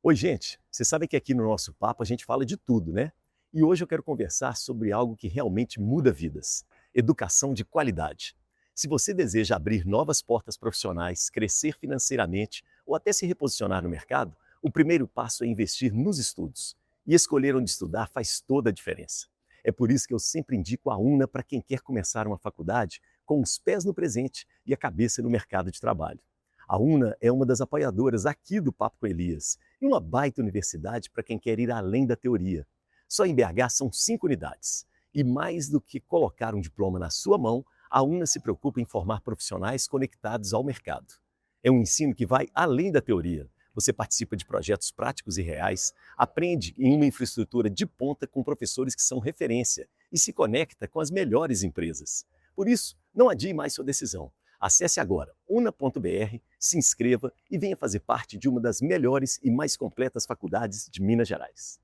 Oi, gente. Você sabe que aqui no nosso papo a gente fala de tudo, né? E hoje eu quero conversar sobre algo que realmente muda vidas: educação de qualidade. Se você deseja abrir novas portas profissionais, crescer financeiramente ou até se reposicionar no mercado, o primeiro passo é investir nos estudos. E escolher onde estudar faz toda a diferença. É por isso que eu sempre indico a UNA para quem quer começar uma faculdade com os pés no presente e a cabeça no mercado de trabalho. A UNA é uma das apoiadoras aqui do Papo com Elias e uma baita universidade para quem quer ir além da teoria. Só em BH são 5 unidades. E mais do que colocar um diploma na sua mão, a UNA se preocupa em formar profissionais conectados ao mercado. É um ensino que vai além da teoria. Você participa de projetos práticos e reais, aprende em uma infraestrutura de ponta com professores que são referência e se conecta com as melhores empresas. Por isso, não adie mais sua decisão. Acesse agora una.br, se inscreva e venha fazer parte de uma das melhores e mais completas faculdades de Minas Gerais.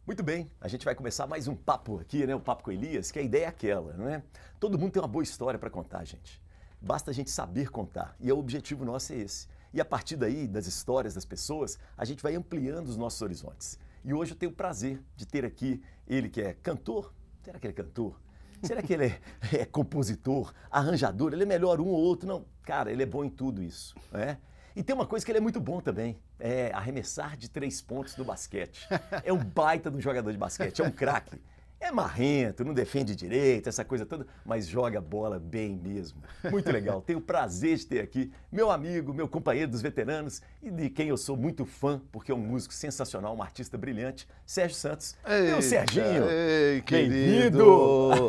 Muito bem, a gente vai começar mais um papo aqui, né? O Papo com Elias, que a ideia é aquela, não é? Todo mundo tem uma boa história para contar, gente. Basta a gente saber contar, e o objetivo nosso é esse. E a partir daí, das histórias das pessoas, a gente vai ampliando os nossos horizontes. E hoje eu tenho o prazer de ter aqui ele que é cantor. Será que ele é cantor? Será que ele é compositor, arranjador? Ele é melhor um ou outro? Não, cara, ele é bom em tudo isso, né? E tem uma coisa que ele é muito bom também, é arremessar de 3 pontos no basquete. É um baita de um jogador de basquete, é um craque. É marrento, não defende direito, essa coisa toda, mas joga bola bem mesmo. Muito legal. Tenho o prazer de ter aqui meu amigo, meu companheiro dos veteranos e de quem eu sou muito fã, porque é um músico sensacional, um artista brilhante, Sérgio Santos. Meu Eita, Serginho, ei, bem-vindo! querido!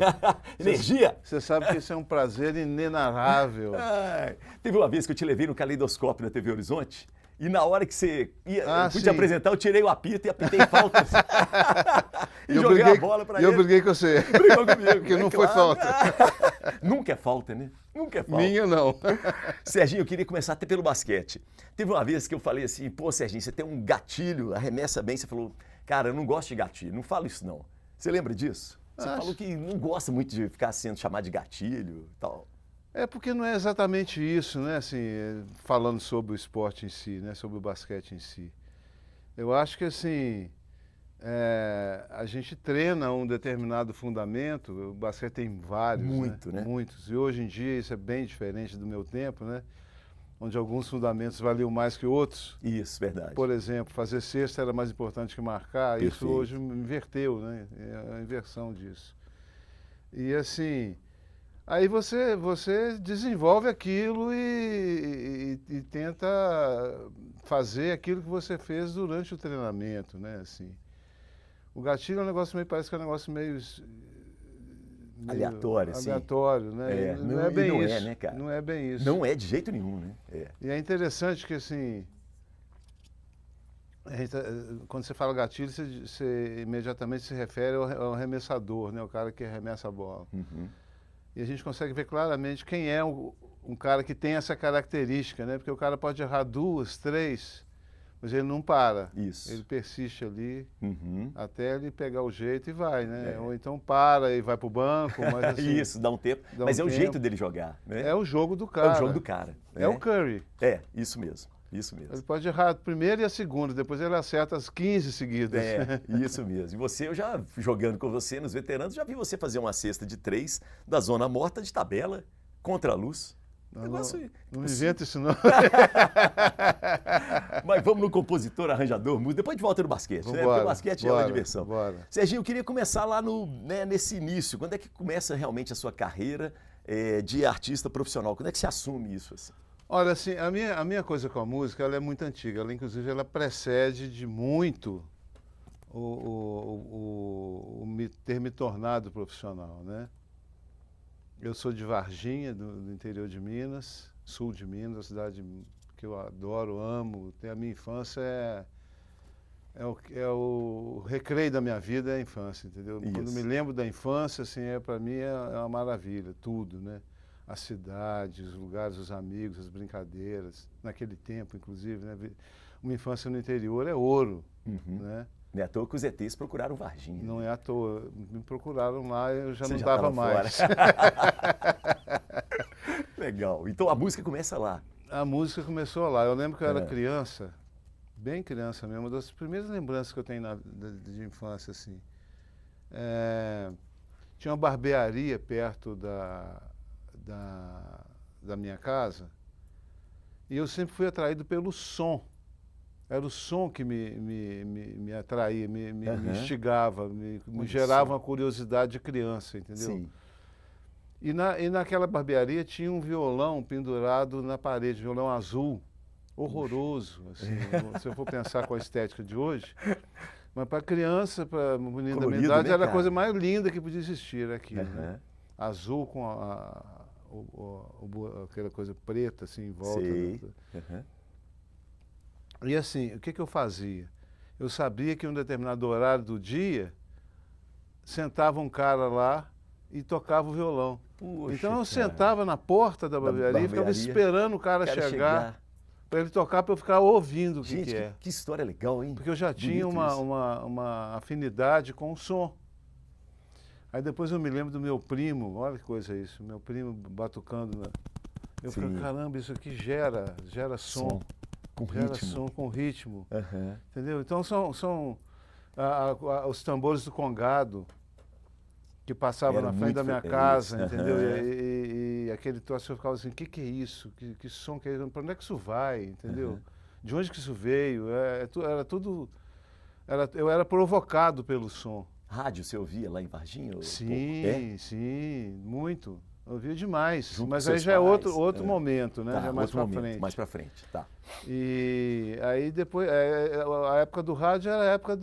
Energia! Você sabe que isso é um prazer inenarrável. Ai, teve uma vez que eu te levei no caleidoscópio da TV Horizonte e na hora que você ia, eu Ah, fui te sim. apresentar, eu tirei o apito e apitei faltas. E Eu joguei a briguei, bola pra eu ele. briguei com você. Brigou comigo, Que é não foi claro. falta. Nunca é falta, né? Nunca é falta. Minha não. Serginho, eu queria começar até pelo basquete. Teve uma vez que eu falei assim, pô, Serginho, você tem um gatilho, arremessa bem. Você falou, cara, eu não gosto de gatilho, não falo isso não. Você lembra disso? Você falou Acho. que não gosta muito de ficar sendo chamado de gatilho e tal. É porque não é exatamente isso, né? Assim, falando sobre o esporte em si, né? Sobre o basquete em si. Eu acho que assim, a gente treina um determinado fundamento, o basquete tem vários, né? Muito, né? Muitos. E hoje em dia isso é bem diferente do meu tempo, né? Onde alguns fundamentos valiam mais que outros. Isso, verdade. Por exemplo, fazer cesta era mais importante que marcar. Isso hoje Perfeito. inverteu, né? É a inversão disso. E assim, aí você desenvolve aquilo e tenta fazer aquilo que você fez durante o treinamento, né? Assim, o gatilho é um negócio meio, parece que é um negócio meio Aleatório, assim. aleatório, né? E É, não é não, e bem não é, isso, né, cara? não é bem isso. Não é de jeito nenhum, né? É. E é interessante que assim, quando você fala gatilho, você imediatamente se refere ao arremessador, né? O cara que arremessa a bola. Uhum. E a gente consegue ver claramente quem é um cara que tem essa característica, né? Porque o cara pode errar duas, três, mas ele não para. Ele Isso. persiste ali Uhum. até ele pegar o jeito e vai, né? É. Ou então para e vai pro banco, mas assim, Isso, dá um tempo. dá um Mas é o jeito tempo. dele jogar, né? É o jogo do É o jogo do cara. cara, É o né? Curry. É, isso mesmo. Isso Ele mesmo. pode errar a primeira e a segunda, depois ele acerta as 15 seguidas. É, isso mesmo. E você, eu já jogando com você nos veteranos, já vi você fazer uma cesta de 3 da zona morta de tabela contra a luz. Não, Negócio não impossível. inventa isso não. Mas vamos no compositor, arranjador, músico. Depois de volta no basquete, né? Porque o Vambora, basquete é uma bora, diversão. bora. Serginho, eu queria começar lá no, né, nesse início. Quando é que começa realmente a sua carreira de artista profissional? Quando é que se assume isso? Assim? Olha, assim, a minha coisa com a música, ela é muito antiga. Ela, inclusive, ela precede de muito ter me tornado profissional, né? Eu sou de Varginha, do interior de Minas, sul de Minas, uma cidade que eu adoro, amo. A minha infância é o recreio da minha vida, é a infância, entendeu? Quando me Isso. lembro da infância, assim, para mim é uma maravilha, tudo, né? A cidade, os lugares, os amigos, as brincadeiras. Naquele tempo, inclusive, né? Uma infância no interior é ouro, Uhum. né? Não é à toa que os ETs procuraram Varginha. Não é à toa. Me procuraram lá e eu já Você não já dava tava mais. Legal. Então a música começa lá. A música começou lá. Eu lembro que eu era É. criança, bem criança mesmo, uma das primeiras lembranças que eu tenho de infância, assim. Tinha uma barbearia perto da minha casa e eu sempre fui atraído pelo som. Era o som que me atraía, me instigava, me gerava uma curiosidade de criança, entendeu? Sim. E naquela barbearia tinha um violão pendurado na parede, violão azul, horroroso, assim, se eu for pensar com a estética de hoje. Mas para criança, para menino da minha Colorido, idade, né, era a cara? coisa mais linda que podia existir aquilo, né? Aham. Azul com aquela coisa preta assim em volta. Sei. Né? Aham. E assim, o que eu fazia? Eu sabia que em um determinado horário do dia sentava um cara lá e tocava o violão. Poxa, Então eu cara. sentava na porta da barbearia e ficava barbearia. esperando o cara Quero chegar para ele tocar, para eu ficar ouvindo o que Gente, é. que história legal, hein? Porque eu já tinha Bonito isso. uma afinidade com o som. Aí depois eu me lembro do meu primo, olha que coisa isso, meu primo batucando. Eu Sim. falei, caramba, isso aqui gera som. Com Gera ritmo. som com ritmo. Aham. Entendeu? Então são os tambores do congado que passavam Era na frente muito da minha feliz. casa, entendeu? Aham. E aquele troço eu ficava assim, o que é isso? Que som que é isso? Para onde é que isso vai? Entendeu? Aham. De onde que isso veio? Era tudo... eu era provocado pelo som. Rádio, você ouvia lá em Varginha? Ou pouco? Sim, sim, muito. Eu ouvia demais. Junto Mas com aí seus já é pais. outro momento, né? Tá, já é mais outro pra momento, frente. mais pra frente, tá. E aí depois, a época do rádio era a época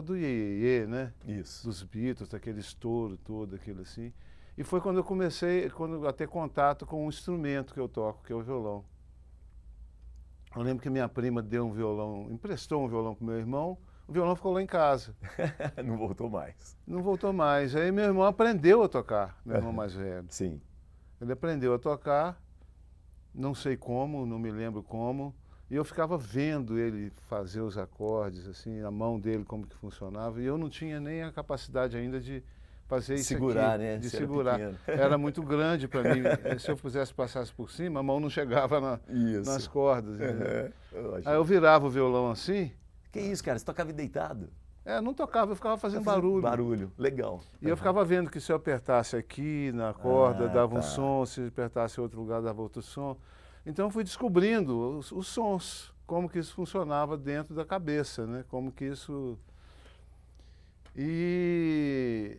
do iê, né? Isso. Dos Beatles, daquele estouro todo, aquilo assim. E foi quando eu comecei a ter contato com um instrumento que eu toco, que é o violão. Eu lembro que minha prima deu um violão, emprestou um violão pro meu irmão, o violão ficou lá em casa. Não voltou mais. Não voltou mais. Aí meu irmão aprendeu a tocar, meu irmão mais velho. Sim. Ele aprendeu a tocar, não sei como, não me lembro como, e eu ficava vendo ele fazer os acordes, assim, a mão dele, como que funcionava, e eu não tinha nem a capacidade ainda de fazer isso Segurar, aqui, né? de Você era segurar. pequeno. Era muito grande para mim. Se eu passasse por cima, a mão não chegava Isso. nas cordas. Entendeu? Aham. Aí eu virava o violão assim, Que isso, cara? Você tocava deitado? não tocava, eu ficava fazendo barulho. Barulho, legal. E eu ficava vendo que se eu apertasse aqui na corda, dava um tá. som, se eu apertasse em outro lugar, dava outro som. Então eu fui descobrindo os sons, como que isso funcionava dentro da cabeça, né? Como que isso... E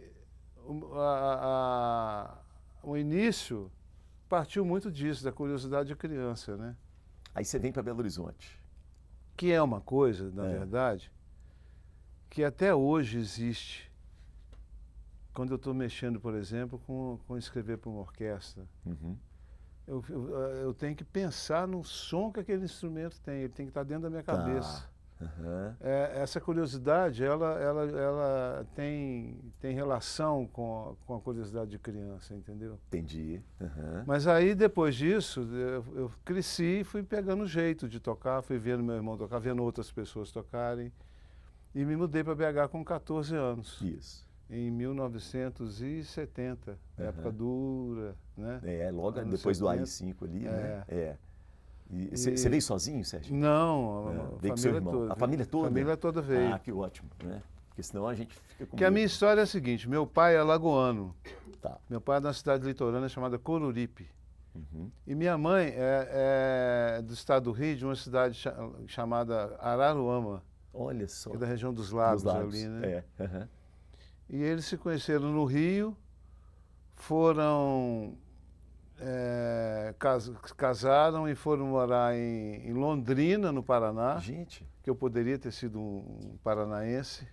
o início partiu muito disso, da curiosidade de criança, né? Aí você vem para Belo Horizonte. Que é uma coisa, na verdade, que até hoje existe. Quando eu estou mexendo, por exemplo, com escrever para uma orquestra, Uhum. eu tenho que pensar no som que aquele instrumento tem, ele tem que estar dentro da minha cabeça. Aham. Essa curiosidade, ela tem relação com a curiosidade de criança, entendeu? Entendi. Aham. Mas aí, depois disso, eu cresci e fui pegando jeito de tocar, fui vendo meu irmão tocar, vendo outras pessoas tocarem, e me mudei para BH com 14 anos. Isso. Em 1970, época dura, né? Logo Anos depois do 70. AI-5 ali, né? E você veio sozinho, Sérgio? Não, a Veio com seu família irmão. toda. A família toda? A família toda veio. Ah, que ótimo, né? Porque senão a gente fica com Que a medo. minha história é a seguinte, meu pai é alagoano. Tá. Meu pai é de uma cidade litorânea chamada Coruripe. Uhum. E minha mãe é do estado do Rio, de uma cidade chamada Araruama, Olha só. que é da região dos lagos, ali, né? Aham. E eles se conheceram no Rio, foram... casaram e foram morar em Londrina, no Paraná, Gente. que eu poderia ter sido um paranaense.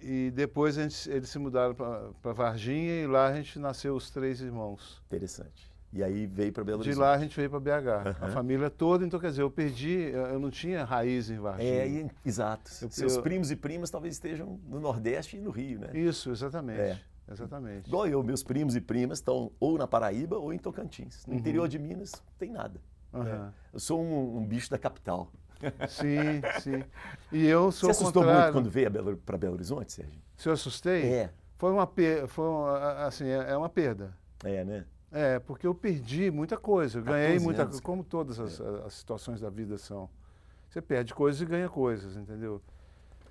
E depois eles se mudaram para Varginha e lá a gente nasceu os 3 irmãos. Interessante. E aí veio para Belo De Horizonte. lá a gente veio para BH, a família toda, então quer dizer, eu não tinha raiz em Varginha. Exato. Seus primos e primas talvez estejam no Nordeste e no Rio, né? Isso, exatamente. Exatamente. Igual eu, meus primos e primas estão ou na Paraíba ou em Tocantins. No interior de Minas, não tem nada. Aham. Eu sou um bicho da capital. Sim, sim. E eu Você sou o assustou muito contrário. quando veio para Belo Horizonte, Sérgio? Se eu assustei, É, foi uma perda, assim, é uma perda. né? É, porque eu perdi muita coisa, eu ganhei 14 muita anos, coisa, como todas as situações da vida são. Você perde coisas e ganha coisas, entendeu?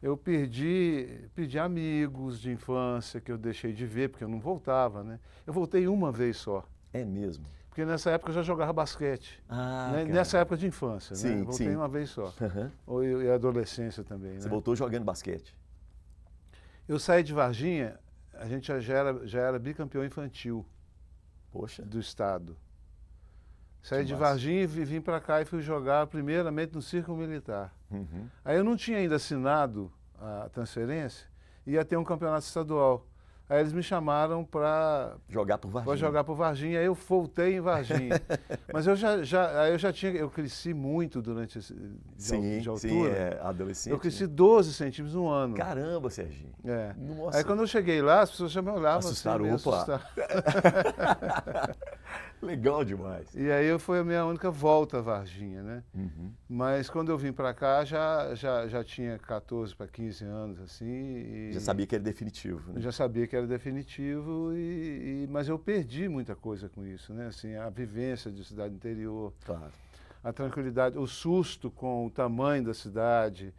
Eu perdi amigos de infância que eu deixei de ver, porque eu não voltava, né? Eu voltei uma vez só, É mesmo. porque nessa época eu já jogava basquete, Ah, né? cara. Nessa época de infância, né? Sim, Eu voltei sim. uma vez só. Aham. E adolescência também, Você né? voltou jogando basquete. Eu saí de Varginha, a gente já era bicampeão infantil Poxa, do estado. que Saí de massa. Varginha e vim para cá e fui jogar primeiramente no Círculo Militar. Uhum. Aí eu não tinha ainda assinado a transferência, ia ter um campeonato estadual. Aí eles me chamaram para Jogar por Varginha. jogar por Varginha, aí eu voltei em Varginha. Mas eu cresci muito durante Sim, de sim, altura. é adolescente. Eu cresci né? 12 centímetros no ano. Caramba, Serginho. É. Nossa. Aí quando eu cheguei lá, as pessoas já me olhavam Assustaram, assim, meio opa. assustadas. Legal demais. E aí foi a minha única volta a Varginha, né? Uhum. Mas quando eu vim para cá, já tinha 14 para 15 anos, assim. E Já sabia que era definitivo, né? já sabia que era definitivo, mas eu perdi muita coisa com isso, né? Assim, a vivência de cidade interior, Claro. a tranquilidade, o susto com o tamanho da cidade,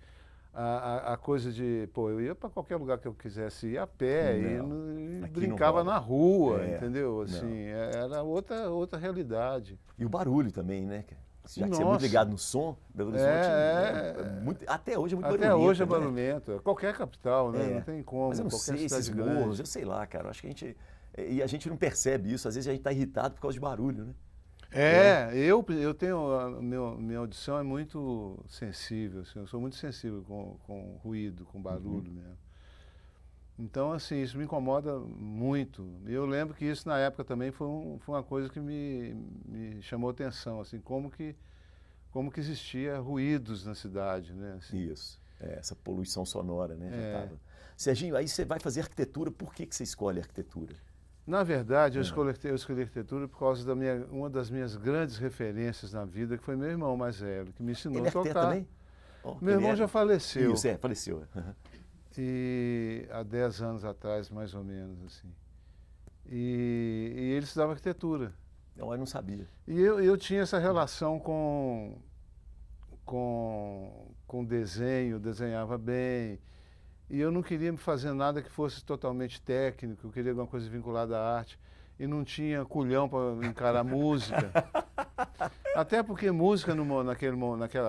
a coisa de, pô, eu ia para qualquer lugar que eu quisesse ir a pé e aqui brincava não rola. na rua, É, entendeu? Assim, era outra realidade. E o barulho também, né? Já que você é muito Nossa. ligado no som, Belo Horizonte até hoje é muito Até barulhento, hoje é né? barulhento. Qualquer capital, né? É. Não tem como. Mas eu não Qualquer sei, esses cidade morros, grande. eu sei lá, cara. Eu acho que e a gente não percebe isso. Às vezes a gente tá irritado por causa de barulho, né? Eu tenho. Minha audição é muito sensível, assim, eu sou muito sensível com ruído, com barulho mesmo. Então, assim, isso me incomoda muito. E eu lembro que isso na época também foi uma coisa que me chamou atenção, assim, como que existia ruídos na cidade, né? Assim. Isso. Essa poluição sonora, né? Já É. tava. Serginho, aí você vai fazer arquitetura, por que você escolhe arquitetura? Na verdade, eu escolhi arquitetura por causa uma das minhas grandes referências na vida, que foi meu irmão mais velho, que me ensinou Ele é a tocar. arquiteto também? Oh, Meu irmão já faleceu. Isso, faleceu. Uhum. E há 10 anos atrás, mais ou menos, assim. E ele estudava arquitetura. Não, eu não sabia. E eu tinha essa relação com desenho, desenhava bem. E eu não queria fazer nada que fosse totalmente técnico, eu queria alguma coisa vinculada à arte. E não tinha culhão para encarar música. Até porque música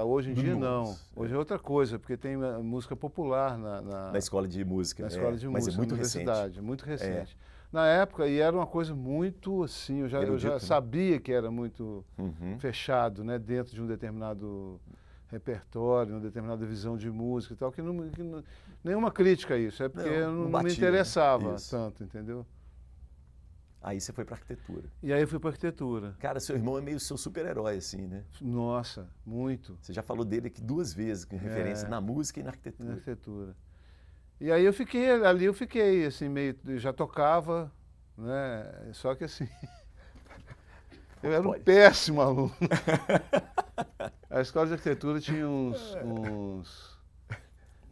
hoje em dia não. Hoje é outra coisa, porque tem música popular Na escola de música. na escola de mas música, é muito na recente. universidade, muito recente. Na época, e era uma coisa muito assim, eu já Erudito, né? sabia que era muito Uhum. fechado, né, dentro de um determinado repertório, uma determinada visão de música e tal, nenhuma crítica a isso, é porque Não não me batia, né? interessava Isso. tanto, entendeu? Aí você foi para arquitetura. E aí eu fui para arquitetura. Cara, seu irmão é meio seu super-herói, assim, né? Nossa, muito. Você já falou dele aqui 2 vezes, com referência na música e na arquitetura. Na arquitetura. E aí eu fiquei assim, meio, eu já tocava, né? Só que assim, eu era um péssimo aluno. A escola de arquitetura tinha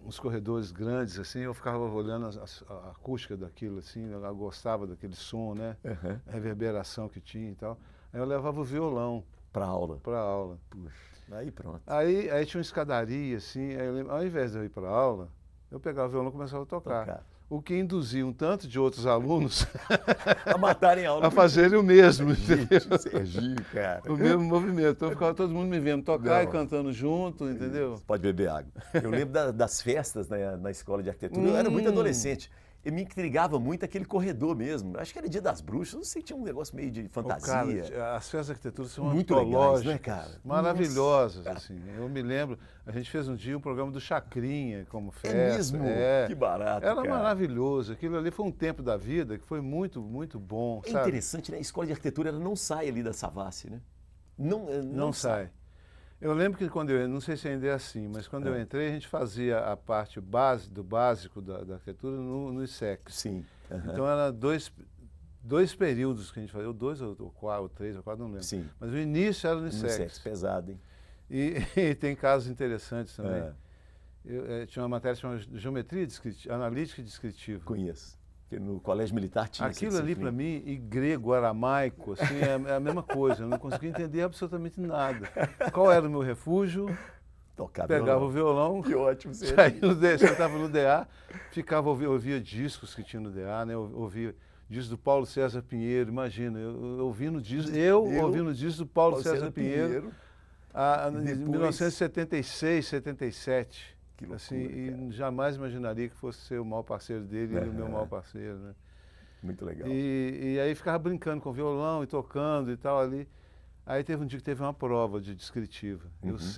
uns corredores grandes, assim, eu ficava olhando a acústica daquilo, assim, eu gostava daquele som, né? Uhum. A reverberação que tinha e tal. Aí eu levava o violão Para aula. para aula. Puxa, aí pronto. Aí tinha uma escadaria, assim, aí eu lembro, ao invés de eu ir para aula, eu pegava o violão e começava a tocar. O que induzia um tanto de outros alunos A matarem a aula. a fazerem o mesmo, entendeu? Serginho, cara. O mesmo movimento. Então ficava todo mundo me vendo tocar Não. e cantando junto, entendeu? Você pode beber água. Eu lembro das festas na escola de arquitetura. Eu era muito adolescente. E me intrigava muito aquele corredor mesmo. Acho que era Dia das Bruxas. Não sei, tinha um negócio meio de fantasia. Cara, as festas de arquitetura são Muito legais, antológicas, né, cara? maravilhosas, Nossa. assim. Eu me lembro, a gente fez um dia um programa do Chacrinha como festa. É mesmo? Que barato, Era cara. maravilhoso. Aquilo ali foi um tempo da vida que foi muito, muito bom, É sabe? interessante, né? A escola de arquitetura ela não sai ali da Savassi, né? Não sai. Eu lembro que não sei se ainda é assim, mas quando eu entrei, a gente fazia a parte do básico da arquitetura no ISEC. Sim. Uhum. Então era 2 períodos que a gente fazia, ou 2 ou 4, ou 3 ou 4, não lembro. Sim. Mas o início era Unissex, unissex. pesado, hein? E tem casos interessantes também. É, Tinha uma matéria chamada Geometria Analítica e Descritiva. conheço. Porque no colégio militar tinha essa Aquilo ali, para disciplina. mim, e grego, aramaico, assim, é a mesma coisa. Eu não conseguia entender absolutamente nada. Qual era o meu refúgio? Tocar Pegava o violão, Que ótimo. Você... saía no DA, sentava no DA, ficava, ouvia discos que tinha no DA, né? Ouvia discos do Paulo César Pinheiro, imagina, eu ouvindo disco do Paulo César Pinheiro, em Depois... 1976, 77. Que loucura, Assim, cara. e jamais imaginaria que fosse ser o maior parceiro dele e ele o meu maior parceiro, né? Muito legal. E aí ficava brincando com violão e tocando e tal ali. Aí teve um dia que teve uma prova de descritiva.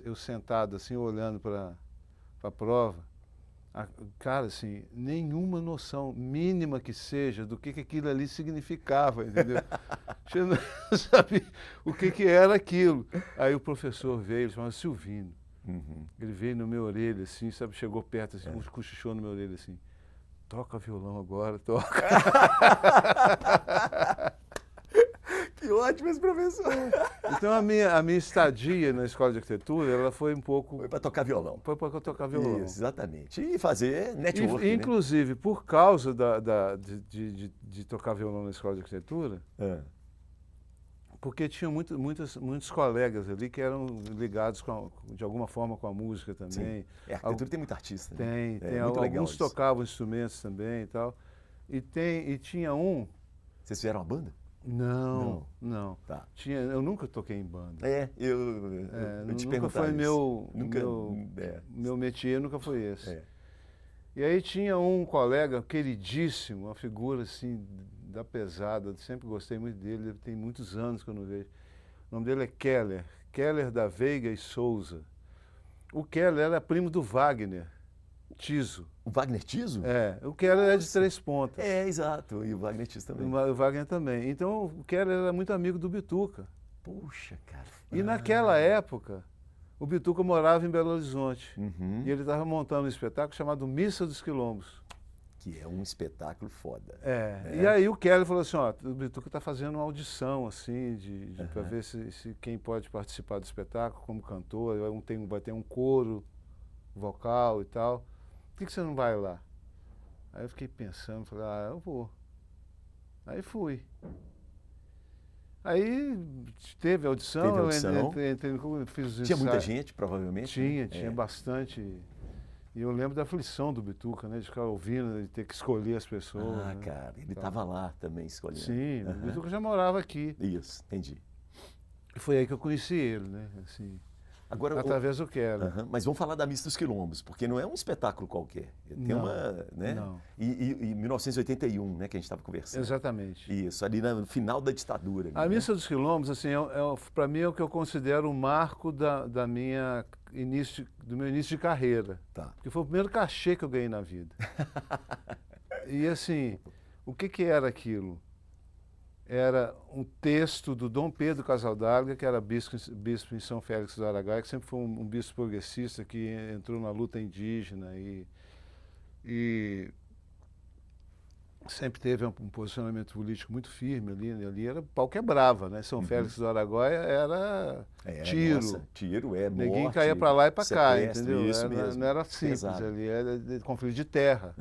Eu sentado assim, olhando para a prova, cara, assim, nenhuma noção mínima que seja do que aquilo ali significava, entendeu? Eu não sabia o que era aquilo. Aí o professor veio, ele chamava Silvino. Ele veio na minha orelha, assim, sabe, chegou perto, assim, cochichou na minha orelha, assim, toca violão agora, toca. Que ótimo esse professor. Então a minha estadia na escola de arquitetura, ela foi um pouco... Foi para tocar violão. Foi para tocar violão. Isso, exatamente. E fazer network, E, inclusive, por causa de tocar violão na escola de arquitetura, né? porque tinha muitos colegas ali que eram ligados de alguma forma com a música também. Sim. A arquitetura tem muito artista. Né? Tem muito legal alguns isso. tocavam instrumentos também e tal. E tinha um... Vocês fizeram uma banda? Não. Tá. Eu nunca toquei em banda. Eu te nunca perguntar foi isso. meu métier, nunca foi esse. É. E aí tinha um colega queridíssimo, uma figura assim da pesada, eu sempre gostei muito dele, tem muitos anos que eu não vejo. O nome dele é Keller da Veiga e Souza. O Keller era primo do Wagner Tiso. O Wagner Tiso? O Keller é de Três Pontas. Exato. E o Wagner Tiso também. O Wagner também. Então o Keller era muito amigo do Bituca. Puxa, cara. E naquela época, o Bituca morava em Belo Horizonte. Uhum. E ele estava montando um espetáculo chamado Missa dos Quilombos. Que é um espetáculo foda. E aí o Keller falou assim, ó, o Bituca está fazendo uma audição, assim, para ver se quem pode participar do espetáculo como cantor, vai ter um coro vocal e tal. Por que você não vai lá? Aí eu fiquei pensando, falei, eu vou. Aí fui. Aí teve audição, fiz os ensaios. Tinha muita gente, provavelmente? Tinha bastante. E eu lembro da aflição do Bituca, né? De ficar ouvindo, de ter que escolher as pessoas. Ah, né? cara, ele estava lá também escolhendo. Sim, o Bituca já morava aqui. Isso, entendi. E foi aí que eu conheci ele, né? Assim, Agora, através do Keller. Mas vamos falar da Missa dos Quilombos, porque não é um espetáculo qualquer. Tem né? Não. E 1981, né, que a gente estava conversando. Exatamente. Isso, ali no final da ditadura. A Missa dos Quilombos, assim, para mim é o que eu considero o marco do meu início de carreira. Tá. Porque foi o primeiro cachê que eu ganhei na vida. E assim, o que era aquilo? Era um texto do Dom Pedro Casaldáliga, que era bispo em São Félix do Araguaia, que sempre foi um bispo progressista que entrou na luta indígena e sempre teve um posicionamento político muito firme ali. Ali era pau quebrava, né? São Félix do Araguaia era tiro. Nossa, tiro, morte. Ninguém caía para lá e para cá, entendeu? Isso mesmo. Não era simples ali, era de conflito de terra.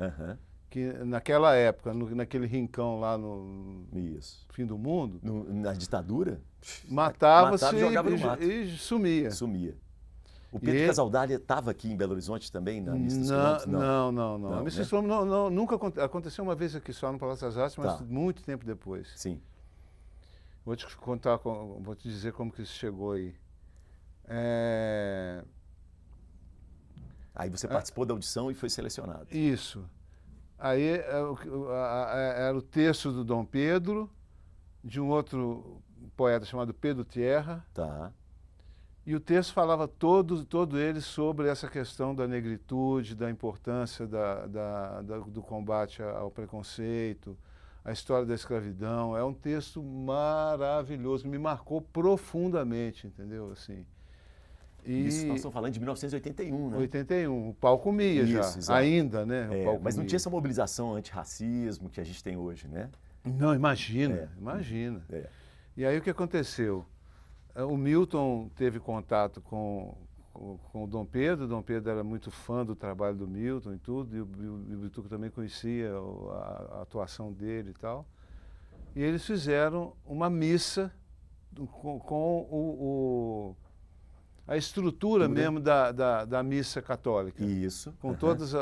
Que naquela época, naquele rincão lá no fim do mundo, na ditadura, matava-se e sumia. O Pedro Casaldália estava aqui em Belo Horizonte também, na Missa dos Quilombos? Não. A Missa dos Quilombos nunca aconteceu uma vez aqui só no Palácio das Artes, mas muito tempo depois. Sim. Vou te contar, vou te dizer como que isso chegou aí. Aí você participou da audição e foi selecionado. Isso. Aí era o texto do Dom Pedro, de um outro poeta chamado Pedro Tierra. Tá. E o texto falava todo ele sobre essa questão da negritude, da importância do combate ao preconceito, a história da escravidão. É um texto maravilhoso, me marcou profundamente, entendeu? Assim. Isso nós estamos falando de 1981, né? 81, o pau comia já, exato. ainda, né? Mas não tinha essa mobilização antirracismo que a gente tem hoje, né? Não, imagina, É. imagina. É. E aí o que aconteceu? O Milton teve contato com o Dom Pedro era muito fã do trabalho do Milton e tudo, e o Bituca também conhecia a atuação dele e tal. E eles fizeram uma missa com a estrutura mesmo da missa católica. Isso. Com todos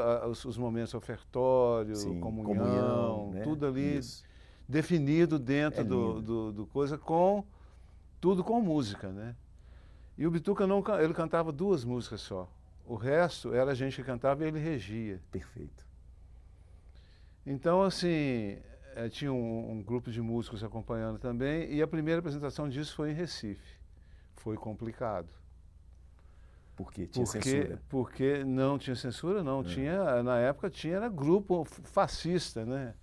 os momentos ofertório, Sim, comunhão, né? tudo ali Isso. definido dentro É lindo. do coisa, tudo com música, né? E o Bituca não, ele cantava 2 músicas só. O resto era a gente que cantava e ele regia. Perfeito. Então, assim, tinha um grupo de músicos acompanhando também, e a primeira apresentação disso foi em Recife. Foi complicado. Porque tinha censura. Porque não tinha censura, não. Tinha, na época era grupo fascista, né?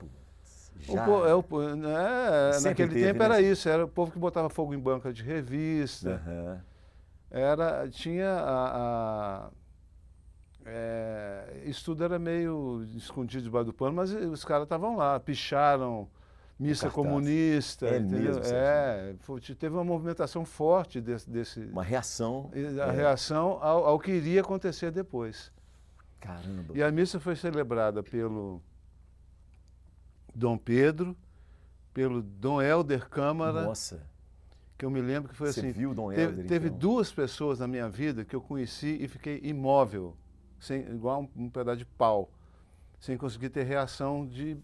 Já sempre naquele teve, tempo né? era isso, era o povo que botava fogo em banca de revista. Aham. Tinha isso tudo era meio escondido debaixo do pano, mas os caras estavam lá, picharam missa cartaz. comunista, É entendeu? mesmo, Sérgio? Teve uma movimentação forte desse Uma reação. a reação ao que iria acontecer depois. Caramba. E a missa foi celebrada pelo Dom Pedro, pelo Dom Helder Câmara, Nossa. que eu me lembro que foi Você assim. viu o Dom Helder, Teve então? 2 pessoas na minha vida que eu conheci e fiquei imóvel, igual um pedaço de pau, sem conseguir ter reação de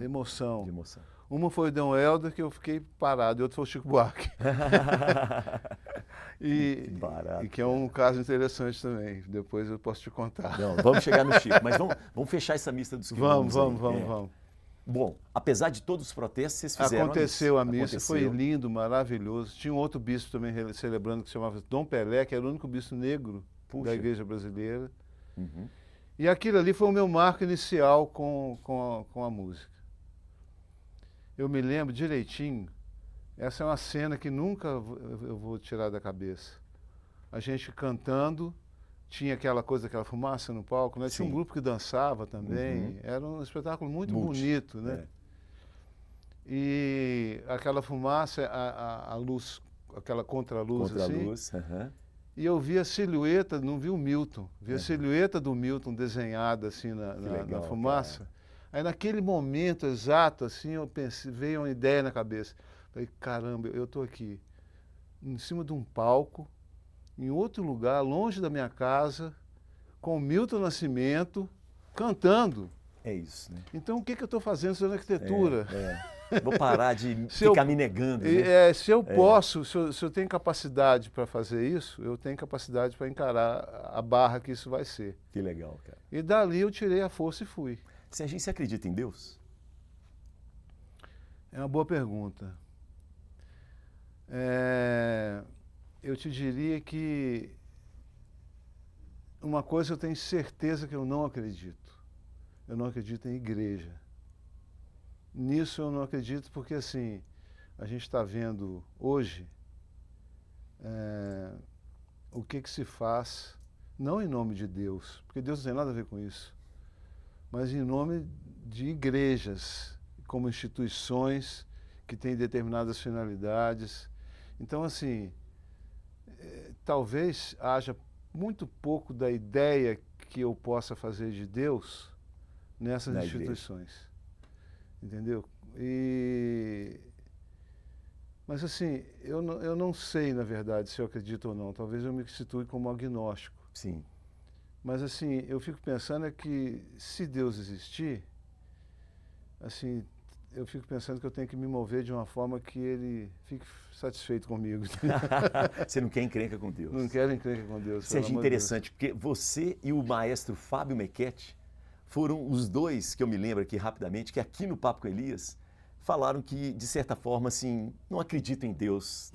emoção. De emoção. Uma foi o Dom Helder, que eu fiquei parado, e outro foi o Chico Buarque. Que barato. E que é um caso interessante também, depois eu posso te contar. Não, vamos chegar no Chico, mas vamos fechar essa mista dos quilombos. Vamos. Bom, apesar de todos os protestos, vocês fizeram Aconteceu a missa, Aconteceu. foi lindo, maravilhoso. Tinha um outro bispo também celebrando que se chamava Dom Pelé, que era o único bispo negro da igreja brasileira. Uhum. E aquilo ali foi o meu marco inicial com a música. Eu me lembro direitinho, essa é uma cena que nunca eu vou tirar da cabeça. A gente cantando, tinha aquela coisa, aquela fumaça no palco, né? Tinha um Sim. grupo que dançava também, era um espetáculo muito bonito, né? E aquela fumaça, a luz, aquela contraluz assim. Contra-luz. E eu vi a silhueta, não vi o Milton, vi a silhueta do Milton desenhada assim na fumaça. Cara. Aí naquele momento exato, assim, eu pensei, veio uma ideia na cabeça. Falei, caramba, eu estou aqui, em cima de um palco, em outro lugar, longe da minha casa, com o Milton Nascimento, cantando. É isso, né? Então o que eu estou fazendo estudando arquitetura? Vou parar de ficar me negando. Né? Se eu posso, se eu tenho capacidade para fazer isso, eu tenho capacidade para encarar a barra que isso vai ser. Que legal, cara. E dali eu tirei a força e fui. Serginho, você acredita em Deus? É uma boa pergunta. Eu te diria que uma coisa eu tenho certeza que eu não acredito. Eu não acredito em igreja. Nisso eu não acredito porque, assim, a gente está vendo hoje o que se faz, não em nome de Deus, porque Deus não tem nada a ver com isso, mas em nome de igrejas, como instituições que têm determinadas finalidades. Então, assim, talvez haja muito pouco da ideia que eu possa fazer de Deus nessas instituições. Entendeu? Mas assim, eu não sei, na verdade, se eu acredito ou não. Talvez eu me situe como agnóstico. Sim. Mas assim, eu fico pensando que se Deus existir, assim, eu fico pensando que eu tenho que me mover de uma forma que ele fique satisfeito comigo. Você não quer encrenca com Deus. Não quero encrenca com Deus. Isso é interessante, porque você e o maestro Fábio Mequete foram os dois que eu me lembro aqui rapidamente, que aqui no Papo com Elias falaram que, de certa forma, assim, não acreditam em Deus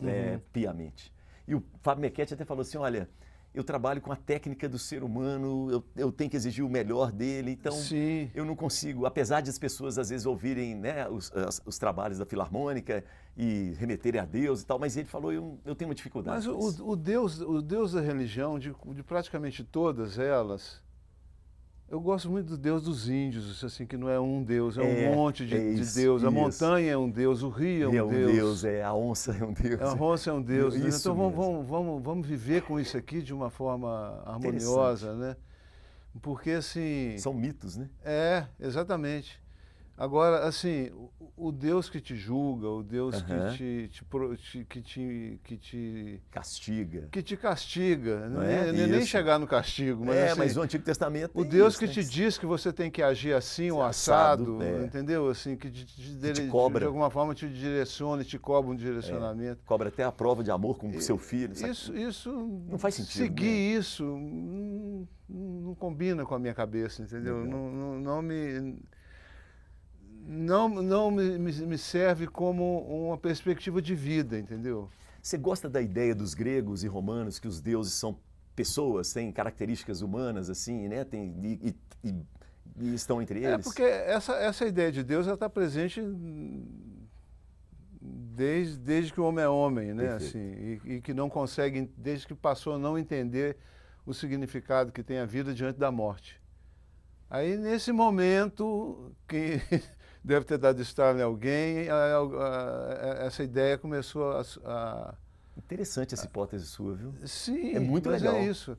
piamente. E o Fábio Mequete até falou assim, olha, eu trabalho com a técnica do ser humano, eu tenho que exigir o melhor dele, então Sim. eu não consigo, apesar de as pessoas às vezes ouvirem, né, os trabalhos da Filarmônica e remeterem a Deus e tal, mas ele falou, eu tenho uma dificuldade. Mas o Deus da religião, de praticamente todas elas, Eu gosto muito do Deus dos índios, assim, que não é um Deus, é É, um monte é de isso, Deus. A isso. montanha é um Deus, o rio é É um um Deus, Deus, a onça é um Deus. a roça é um Deus. Né? Isso Então mesmo. vamos viver com isso aqui de uma forma Interessante. harmoniosa, né? Porque assim, São mitos, né? exatamente. Agora, assim, o Deus que te julga, o Deus que Aham. Castiga, que te castiga, não é? nem Isso. chegar no castigo, mas É, assim, mas o Antigo Testamento o tem Deus isso, que né? te diz que você tem que agir assim ou Assado, assado, entendeu? Assim, que que te de cobra, alguma forma te direciona e te cobra um é, direcionamento. cobra até a prova de amor com o E- seu filho. Isso, Não faz sentido, né? seguir isso não combina com a minha cabeça, entendeu? Legal. Me serve como uma perspectiva de vida, entendeu? Você gosta da ideia dos gregos e romanos que os deuses são pessoas, têm características humanas, assim, né? E estão entre eles? Porque essa ideia de Deus está presente desde que o homem é homem, né? Perfeito. Assim, e que não consegue, desde que passou a não entender o significado que tem a vida diante da morte. Aí, nesse momento, que deve ter dado estalo em alguém, essa ideia começou Interessante essa hipótese sua, viu? É Sim, muito mas é legal. isso.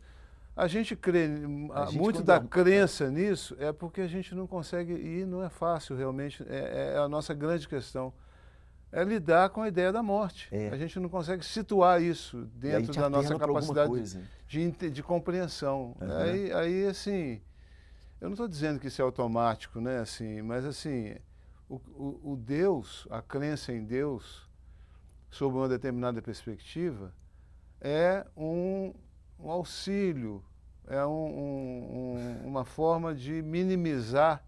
A gente crê, A gente muito quando... da crença nisso é porque a gente não consegue, e não é fácil realmente, é a nossa grande questão, é lidar com a ideia da morte. É. A gente não consegue situar isso E aí dentro te da nossa apela para alguma capacidade coisa. de compreensão. Aham. Aí, assim, eu não estou dizendo que isso é automático, né? Assim, mas assim, o Deus, a crença em Deus, sob uma determinada perspectiva, é um auxílio, é uma forma de minimizar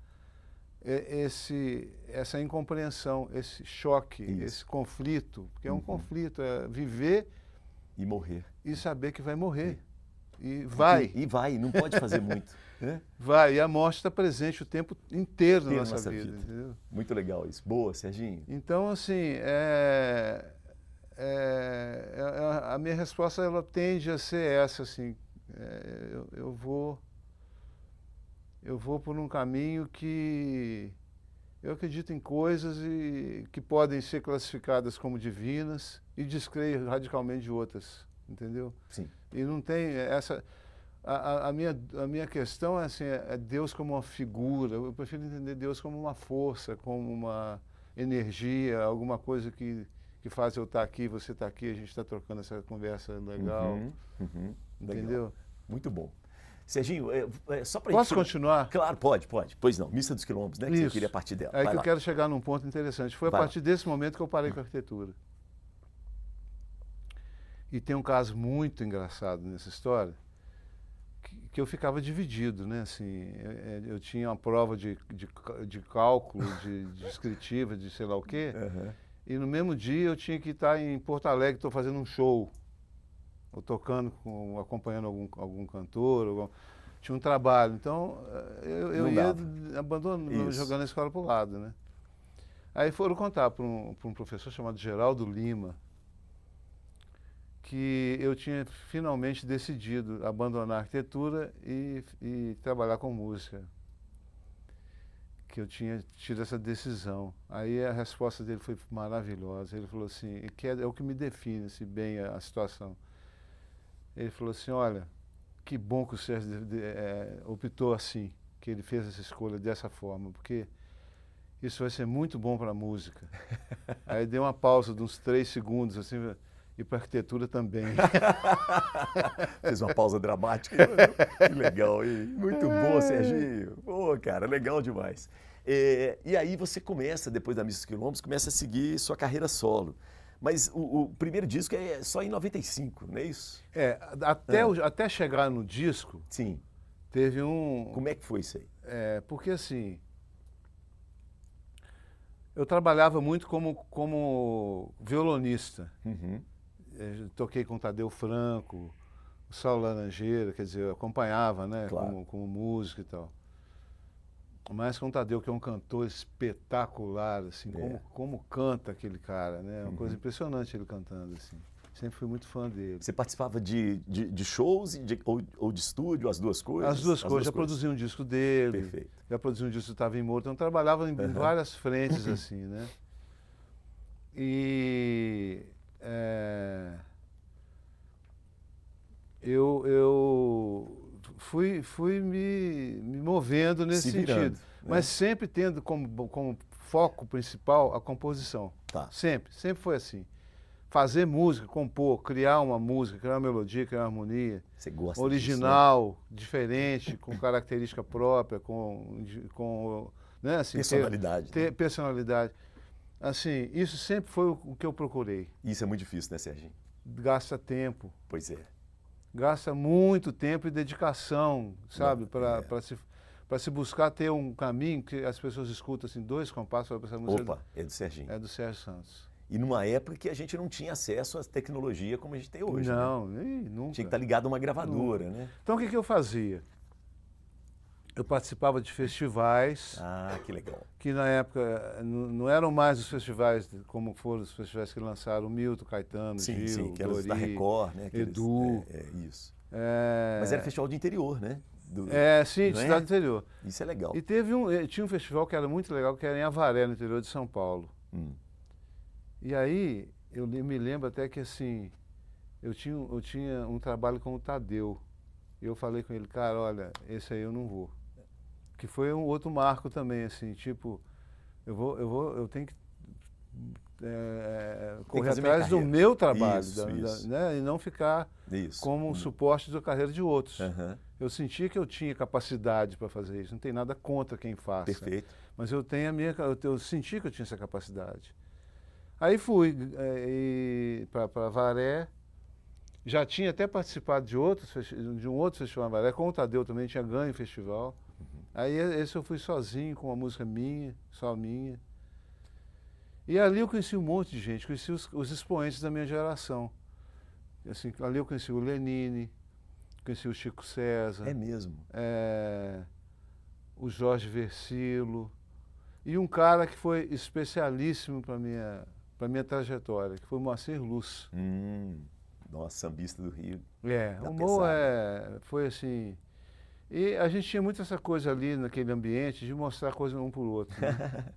essa incompreensão, esse choque, Isso. esse conflito, porque é um Uhum. conflito, é viver E morrer. e saber que vai morrer. E E vai, não pode fazer muito. Né? vai, e a morte está presente o tempo inteiro na Ter nossa vida, entendeu? Muito legal isso. Boa, Serginho. Então, assim, a minha resposta ela tende a ser essa, assim, eu vou por um caminho que eu acredito em coisas que podem ser classificadas como divinas e descreio radicalmente de outras, entendeu? Sim. E não tem essa... A minha questão é, assim, é Deus como uma figura. Eu prefiro entender Deus como uma força, como uma energia, alguma coisa que faz eu estar aqui, você estar aqui, a gente está trocando essa conversa legal. Entendeu? Legal. Muito bom. Serginho, só para Posso continuar? Claro, pode. Pois não, Missa dos Quilombos, né? Que você Isso. queria partir dela. Aí Vai que eu lá. quero chegar num ponto interessante. Foi a Vai lá. partir desse momento que eu parei com a arquitetura. E tem um caso muito engraçado nessa história, que eu ficava dividido, né? Assim, eu tinha uma prova de cálculo, de descritiva, de sei lá o quê, Aham. e no mesmo dia eu tinha que estar em Porto Alegre, estou fazendo um show, ou tocando, acompanhando algum cantor, tinha um trabalho. Então, eu Não ia dava. abandonando, Isso. jogando a escola para o lado, né? Aí foram contar para um professor chamado Geraldo Lima, que eu tinha finalmente decidido abandonar a arquitetura e trabalhar com música. Que eu tinha tido essa decisão. Aí a resposta dele foi maravilhosa. Ele falou assim, que é o que me define se bem a situação. Ele falou assim, olha, que bom que o Sérgio optou assim, que ele fez essa escolha dessa forma, porque isso vai ser muito bom para a música. Aí deu uma pausa de uns 3 segundos, assim, e para a arquitetura também. Fez uma pausa dramática. Que legal, hein? Muito bom, Serginho. Pô, cara, legal demais. E aí você começa, depois da Missa dos Quilombos, começa a seguir sua carreira solo. Mas o primeiro disco é só em 95, não é isso? Até chegar no disco, Sim. teve um... Como é que foi isso aí? Porque assim, eu trabalhava muito como violonista. Uhum. Toquei com Tadeu Franco, o Saulo Laranjeira, quer dizer, eu acompanhava, né, Claro. como músico e tal. Mas com o Tadeu, que é um cantor espetacular, assim, como canta aquele cara, né? É uma coisa impressionante ele cantando, assim. Sempre fui muito fã dele. Você participava de shows ou de estúdio, as duas coisas? As duas coisas. Já produzi um disco dele. Perfeito. Já produzi um disco do Tavim Moura. Então, trabalhava em várias frentes, assim, né? E eu fui me movendo nesse sentido. Né? Mas sempre tendo como foco principal a composição. Tá. Sempre foi assim. Fazer música, compor, criar uma música, criar uma melodia, criar uma harmonia. Você gosta original, disso, né? diferente, com característica própria, né, assim, personalidade. Ter personalidade. Assim, isso sempre foi o que eu procurei. Isso é muito difícil, né, Serginho? Gasta tempo. Pois é. Gasta muito tempo e dedicação, sabe? Para se buscar ter um caminho que as pessoas escutam assim, 2 compassos para essa música. Opa, é do Serginho. É do Sérgio Santos. E numa época que a gente não tinha acesso à tecnologia como a gente tem hoje. Não, né? nunca. Tinha que estar ligado a uma gravadora, né? Então o que eu fazia? Eu participava de festivais. Ah, que legal. Que na época não eram mais os festivais como foram os festivais que lançaram o Milton, Caetano, Gil, sim, que eram Dori, da Record, né? Edu. Isso. Mas era festival de interior, né? Sim, de cidade do interior. Isso é legal. E tinha um festival que era muito legal, que era em Avaré, no interior de São Paulo. E aí, eu me lembro até que assim, eu tinha um trabalho com o Tadeu. E eu falei com ele, cara, olha, esse aí eu não vou. Que foi um outro marco também, assim, tipo, eu tenho que correr atrás do meu trabalho, isso. né? E não ficar como um suporte da carreira de outros. Eu sentia que eu tinha capacidade para fazer isso, não tem nada contra quem faça. Perfeito. Mas eu senti que eu tinha essa capacidade. Aí fui para Avaré, já tinha até participado de um outro festival em Avaré, com o Tadeu também, tinha ganho o festival. Aí esse eu fui sozinho, com uma música minha, só minha. E ali eu conheci um monte de gente, conheci os expoentes da minha geração. Assim, ali eu conheci o Lenine, conheci o Chico César. É mesmo? O Jorge Versilo. E um cara que foi especialíssimo para minha trajetória, que foi o Moacir Luz. Nossa, sambista do Rio. O Mo foi assim... E a gente tinha muito essa coisa ali naquele ambiente de mostrar coisas um para o outro. Né?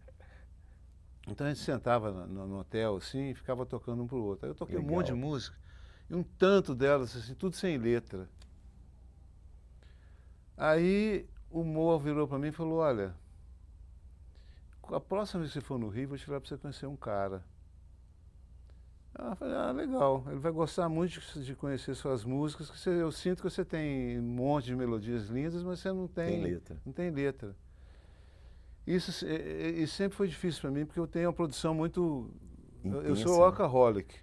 Então a gente sentava no hotel assim e ficava tocando um para o outro. Aí eu toquei um monte de música e um tanto delas, assim, tudo sem letra. Aí o Mo virou para mim e falou, olha, a próxima vez que você for no Rio, vou te levar para você conhecer um cara. Eu falei, legal, ele vai gostar muito de conhecer suas músicas, que eu sinto que você tem um monte de melodias lindas, mas você não tem letra. Não tem letra. Isso sempre foi difícil para mim, porque eu tenho uma produção muito... Intensa, eu sou workaholic.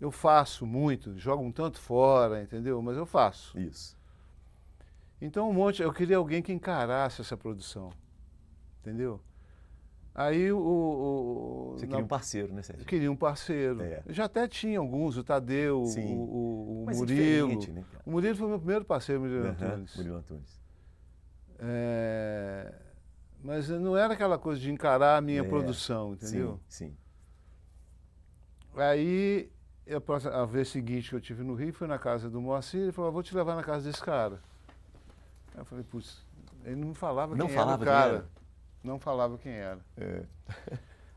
Eu faço muito, jogo um tanto fora, entendeu? Mas eu faço. Isso. Então eu queria alguém que encarasse essa produção, entendeu? Aí Você queria um parceiro, né, Sérgio? Queria um parceiro. Eu já até tinha alguns, o Tadeu, o Murilo. Né, o Murilo foi meu primeiro parceiro, o Murilo Antunes. Murilo Antunes. Mas não era aquela coisa de encarar a minha produção, entendeu? Sim. Aí, a vez seguinte que eu estive no Rio, fui na casa do Moacir, ele falou, vou te levar na casa desse cara. Aí eu falei, putz, ele não falava quem era o cara. Não falava quem era.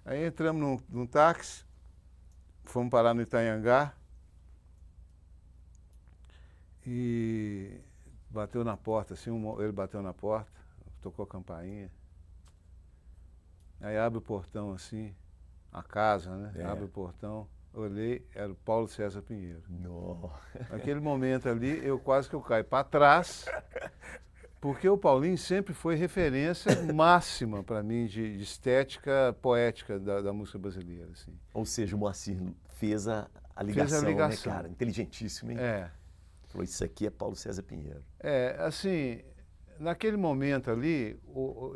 Aí entramos num táxi, fomos parar no Itanhangá e bateu na porta, assim, ele bateu na porta, tocou a campainha. Aí abre o portão assim, a casa, né? Abre o portão, olhei, era o Paulo César Pinheiro. Naquele momento ali, quase que eu caio para trás. Porque o Paulinho sempre foi referência máxima para mim de estética poética da música brasileira. Assim. Ou seja, o Moacir fez a ligação, né, cara? Inteligentíssimo, hein? Falou, isso aqui é Paulo César Pinheiro. Assim, naquele momento ali,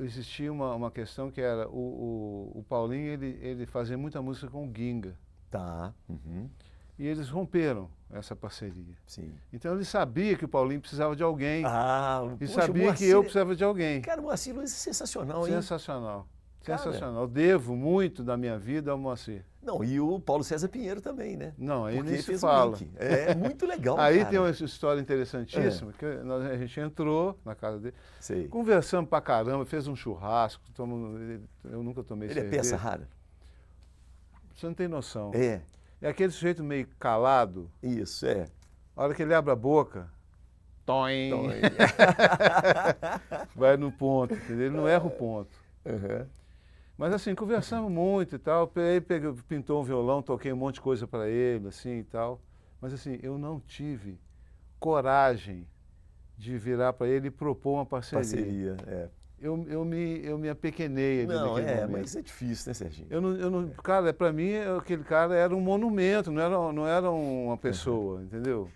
existia uma questão que era, o Paulinho, ele fazia muita música com o Ginga. E eles romperam essa parceria. Então ele sabia que o Paulinho precisava de alguém. E sabia que eu precisava de alguém. Cara, o Moacir Luz é sensacional, hein? Sensacional. Devo muito da minha vida ao Moacir. Não, e o Paulo César Pinheiro também, né? Não, aí Porque nem se fez fala. o link. É muito legal, Aí cara. tem uma história interessantíssima, que a gente entrou na casa dele, Sei. conversamos pra caramba, fez um churrasco, eu nunca tomei Ele é cerveja. peça rara? Você não tem noção. É, É aquele sujeito meio calado, isso, é. a hora que ele abre a boca, toim, Então, vai no ponto, entendeu? Ele não erra o ponto. Uhum. Mas assim, conversamos muito e tal, pintou um violão, toquei um monte de coisa para ele, assim e tal. Mas assim, eu não tive coragem de virar para ele e propor uma parceria. Parceria, é. Eu me apequenei ali Não, naquele momento. mas é difícil, né, Serginho? Cara, para mim, aquele cara era um monumento, não era uma pessoa, entendeu?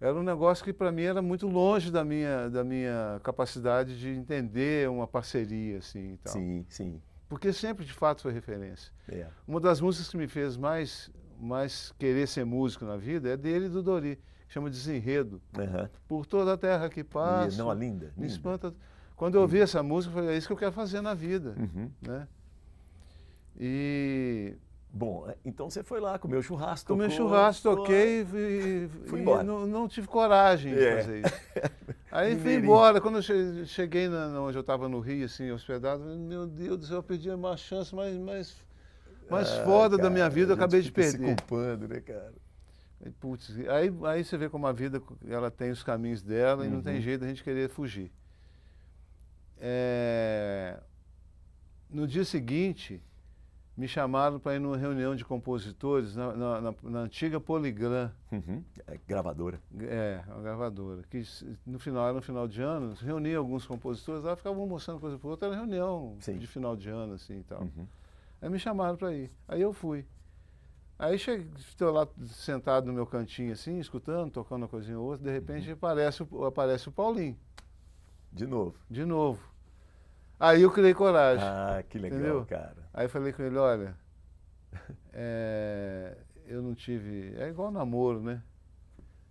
Era um negócio que para mim era muito longe da minha capacidade de entender uma parceria, assim e tal. Sim, sim. Porque sempre, de fato, foi referência. É. Uma das músicas que me fez mais querer ser músico na vida é dele e do Dori, que chama Desenredo. Uhum. Por toda a terra que passa, Não, linda. me espanta. Quando eu ouvi essa música, eu falei, é isso que eu quero fazer na vida. Uhum. Né? E Bom, então você foi lá, comeu churrasco, comeu tocou, churrasco, foi- toquei Fui e embora. não tive coragem de É. fazer isso. Aí fui Mineirinho. embora, quando eu cheguei onde eu estava no Rio, assim, hospedado, meu Deus do céu, eu perdi uma chance mais foda da minha vida, eu acabei de Se perder. culpando, né, cara? Aí, putz, aí você vê como a vida ela tem os caminhos dela e não tem jeito da gente querer fugir. No dia seguinte, me chamaram para ir numa reunião de compositores na antiga Poligram, Uhum. É gravadora. uma gravadora, que era no final de ano, reunia alguns compositores lá, ficavam mostrando coisa para outra, era reunião Sim. de final de ano, assim e tal. Uhum. Aí me chamaram para ir, aí eu fui. Aí estou lá sentado no meu cantinho assim, escutando, tocando uma coisinha ou outra, de repente aparece o Paulinho, De novo. de novo. Aí eu criei coragem. Ah, que legal, Entendeu? cara. Aí eu falei com ele, olha, eu não tive... É igual namoro, né?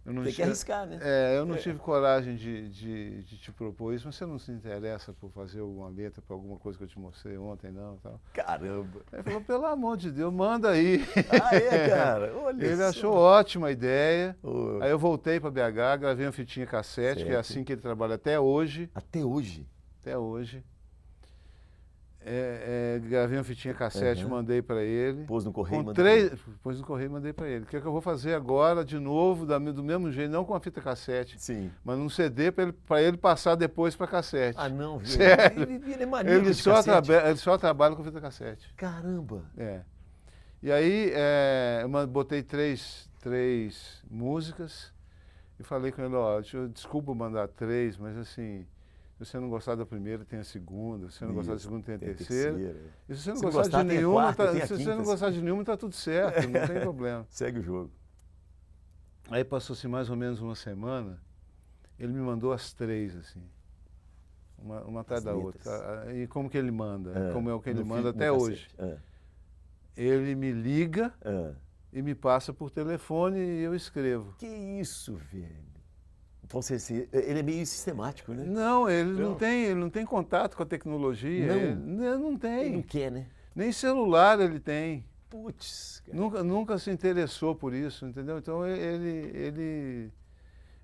Eu não Tem que tive- arriscar, né? Eu não tive coragem de te propor isso, mas você não se interessa por fazer alguma letra para alguma coisa que eu te mostrei ontem, não? Tal. Caramba. Ele falou, pelo amor de Deus, manda aí. Ah, é, cara? Olha Ele só. achou ótima a ideia. Ô, Aí eu voltei para BH, gravei uma fitinha cassete, que é Certo. assim que ele trabalha até hoje. Até hoje. Até hoje. Gravei uma fitinha cassete, Uhum. mandei para ele. Pôs no correio, Com mandou pôs no correio e mandei para ele. O que é que eu vou fazer agora, de novo, do mesmo jeito, não com a fita cassete, Sim. mas num CD para ele passar depois para cassete. Ah, não, viu? Sério? Ele é maníaco Ele de cassete. ele só trabalha com fita cassete. Caramba. E aí eu botei três músicas e falei com ele, ó, desculpa mandar 3, mas assim, se você não gostar da primeira, tem a segunda, se você não gostar da segunda, tem a terceira. E se você não Se não gostar gostar, de tem a nenhuma, quarta, tem a se você quinta, não assim. gostar de nenhuma, tá tudo certo, não tem problema. Segue o jogo. Aí passou-se mais ou menos uma semana, ele me mandou as 3, assim, uma atrás As da letras. outra. E como que ele manda? Como é o que ele No manda no até cassete. hoje. Ele me liga e me passa por telefone e eu escrevo. Que isso, velho? Então ele é meio sistemático, né? Não, ele Não. não tem contato com a tecnologia. Não? Ele não tem. Ele não quer, né? Nem celular ele tem. Putz, cara. Nunca se interessou por isso, entendeu? Então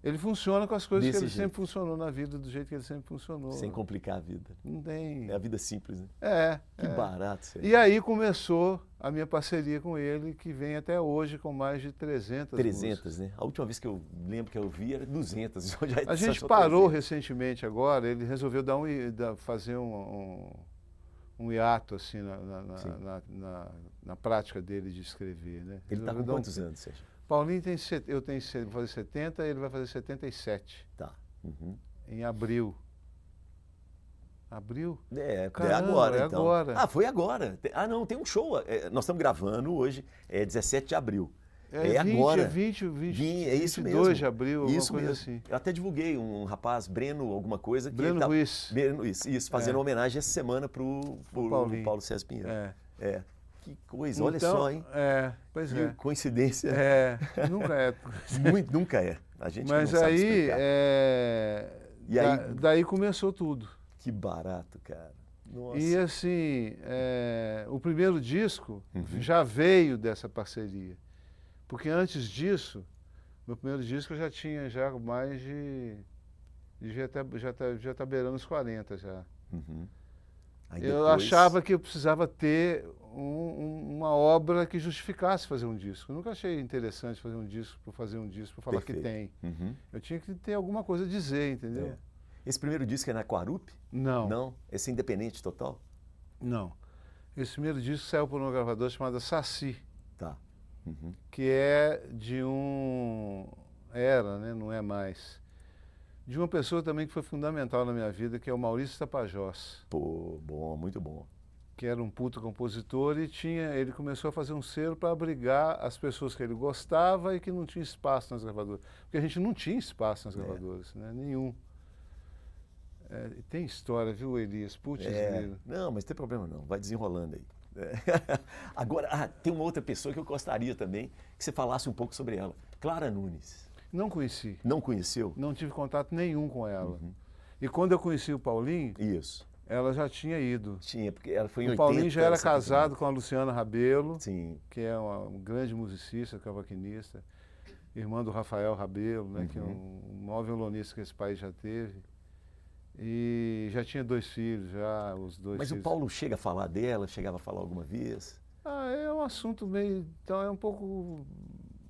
ele funciona com as coisas Desse que ele jeito. sempre funcionou na vida, do jeito que ele sempre funcionou. Sem complicar a vida. Não tem. É a vida simples, né? Que barato, Sérgio. E aí começou a minha parceria com ele, que vem até hoje com mais de 300 300, músicas. né? A última vez que eu lembro que eu vi era 200. Já A gente só parou 300. recentemente agora, ele resolveu fazer um hiato assim na prática dele de escrever, né? Ele está com Resolveu dar quantos anos, Sérgio? Paulinho eu tenho vou fazer 70, ele vai fazer 77, Tá. Uhum. em abril. Abril? É Caramba, agora, é então. agora. Ah, foi agora. Ah, não, tem um show. Nós estamos gravando hoje, 17 de abril. É 20, agora. 20, É isso 22 mesmo. de abril, alguma Isso coisa mesmo. assim. Eu até divulguei um rapaz, Breno, alguma coisa. Que Breno ele Ruiz. Breno, isso, fazendo homenagem essa semana pro Paulinho. Paulo César Pinheiro. É. Que coisa, olha Então, só, hein? Pois Que é. coincidência. Nunca é. Muito, nunca é. A gente Mas não sabe aí, explicar. E aí- daí começou tudo. Que barato, cara. Nossa. E assim, o primeiro disco Uhum. já veio dessa parceria. Porque antes disso, meu primeiro disco eu já tinha já mais de... já tá beirando os 40 já. Uhum. Aí Eu depois... achava que eu precisava ter uma obra que justificasse fazer um disco. Eu nunca achei interessante fazer um disco por fazer um disco, por falar que Perfeito. tem. Uhum. Eu tinha que ter alguma coisa a dizer, entendeu? É. Esse primeiro disco é na Quarup? Não, Não? Esse é independente total? não. Esse primeiro disco saiu por uma gravadora chamada Saci, Tá. Uhum. que é de um... Era, né? Não é mais. De uma pessoa também que foi fundamental na minha vida, que é o Maurício Tapajós, Pô, bom, muito bom. que era um puto compositor e ele começou a fazer um selo para abrigar as pessoas que ele gostava e que não tinha espaço nas gravadoras. Porque a gente não tinha espaço nas gravadoras, né? Nenhum. Tem história, viu, Elias? Putz, grilo. Não, mas não tem problema não, vai desenrolando aí. Agora, tem uma outra pessoa que eu gostaria também que você falasse um pouco sobre ela. Clara Nunes. Não conheci. Não conheceu? Não tive contato nenhum com ela. E quando eu conheci o Paulinho, Isso. ela já tinha ido. Tinha, porque ela foi em O 80. Paulinho já era ela se apresentou. casado com a Luciana Rabelo, Sim. que é um grande musicista, cavaquinista, irmã do Rafael Rabelo, né, que é um maior violonista que esse país já teve. E já tinha 2 filhos, já, os 2 Mas filhos. o Paulo chega a falar dela, chegava a falar alguma vez? É um assunto meio... Então é um pouco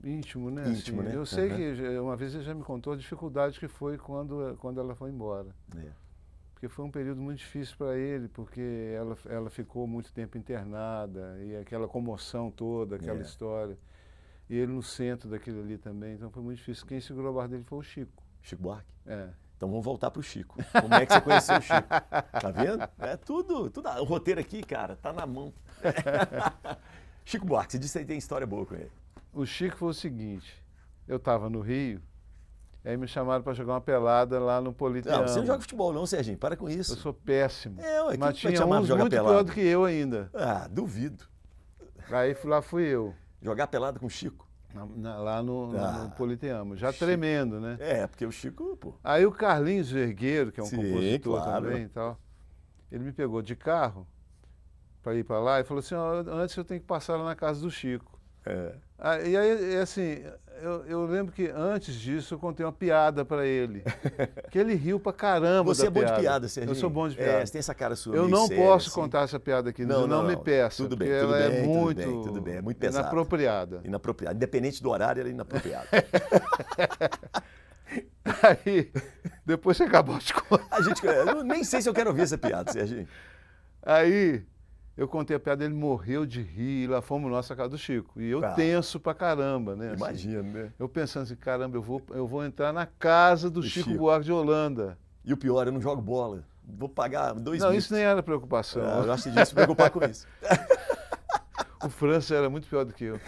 íntimo, né? Íntimo, assim. né? Eu sei que uma vez ele já me contou a dificuldade que foi quando ela foi embora. É. Porque foi um período muito difícil para ele, porque ela ficou muito tempo internada, e aquela comoção toda, aquela história. E ele no centro daquilo ali também, então foi muito difícil. Quem segurou a barra dele foi o Chico. Chico Buarque? É. Então vamos voltar pro Chico. Como é que você conheceu o Chico? Tá vendo? É tudo. O roteiro aqui, cara, tá na mão. Chico Buarque, você disse que tem história boa com ele. O Chico foi o seguinte, eu estava no Rio, aí me chamaram para jogar uma pelada lá no Politeama. Não, você não joga futebol não, Serginho, para com isso. Eu sou péssimo. Ué, Mas quem vai te tinha chamar pra uns jogar muito pelada? pior do que eu ainda. Ah, duvido. Aí lá fui eu, Jogar pelada com o Chico? lá no Politeama, já Chico. tremendo, né? Porque o Chico, pô. Aí o Carlinhos Vergueiro, que é um Sim, compositor claro. também e tal, ele me pegou de carro para ir para lá e falou assim, antes eu tenho que passar lá na casa do Chico. E aí, assim, eu lembro que antes disso eu contei uma piada para ele, que ele riu pra caramba Você da é bom piada. de piada, Serginho. Eu sou bom de piada. Você tem essa cara sua Eu meio não séria, posso assim. contar essa piada aqui, Não, não me peça, Tudo bem, porque tudo ela bem, é muito, tudo bem, é muito pesado. inapropriada. Inapropriado. Independente do horário, ela é inapropriada. Aí, depois você acabou de contar. Eu nem sei se eu quero ouvir essa piada, Serginho. Aí, eu contei a piada, ele morreu de rir, e lá fomos nós à casa do Chico. E eu tenso pra caramba, né? Imagina, assim, né? eu pensando assim, caramba, eu vou entrar na casa do Chico Buarque de Holanda. E o pior, eu não jogo bola. Vou pagar 2 Não, mil. isso nem era preocupação. Eu acho que devia se preocupar com isso. O França era muito pior do que eu.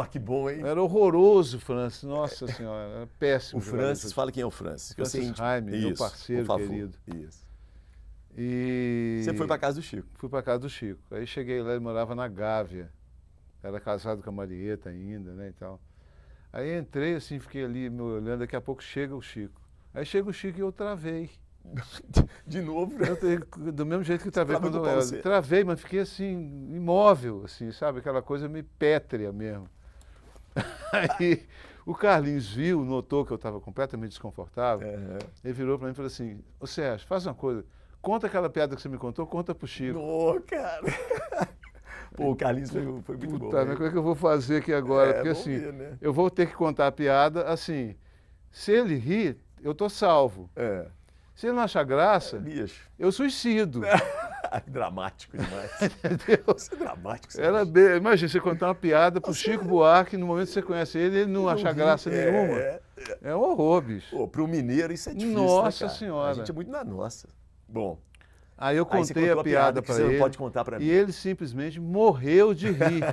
Que bom, hein? Era horroroso o Francis, nossa senhora, era péssimo. O Francis, fala quem é o Francis. Que eu sei Francis Raime, meu Isso, parceiro por favor. querido. Isso. E Você foi pra casa do Chico. fui pra casa do Chico. Aí cheguei lá, ele morava na Gávea. Era casado com a Marieta ainda, né, e tal. Aí entrei assim, fiquei ali me olhando, daqui a pouco chega o Chico. Aí chega o Chico e eu travei. De novo. Do mesmo jeito que travei Travou quando do Paulo eu travei, mas fiquei assim, imóvel, assim, sabe? Aquela coisa meio pétrea mesmo. Aí o Carlinhos viu, notou que eu estava completamente desconfortável. Ele virou para mim e falou assim, ô Sérgio, faz uma coisa, conta aquela piada que você me contou, conta pro Chico. Ô, cara. Pô, o Carlinhos foi muito bom. Mas como é que eu vou fazer aqui agora? Porque assim, ver, né? eu vou ter que contar a piada, assim, se ele rir, eu tô salvo. Se ele não achar graça, Bicho. eu suicido. Dramático demais. Entendeu? Isso é dramático. Imagina, você contar uma piada pro Chico Buarque, no momento que você conhece ele não achar graça nenhuma. É um horror, bicho. Pô, pro mineiro isso é difícil, Nossa né, cara? Senhora. A gente é muito na nossa. Bom. Aí eu Aí você contei contou a piada que para você ele. não pode contar pra mim. E ele simplesmente morreu de rir.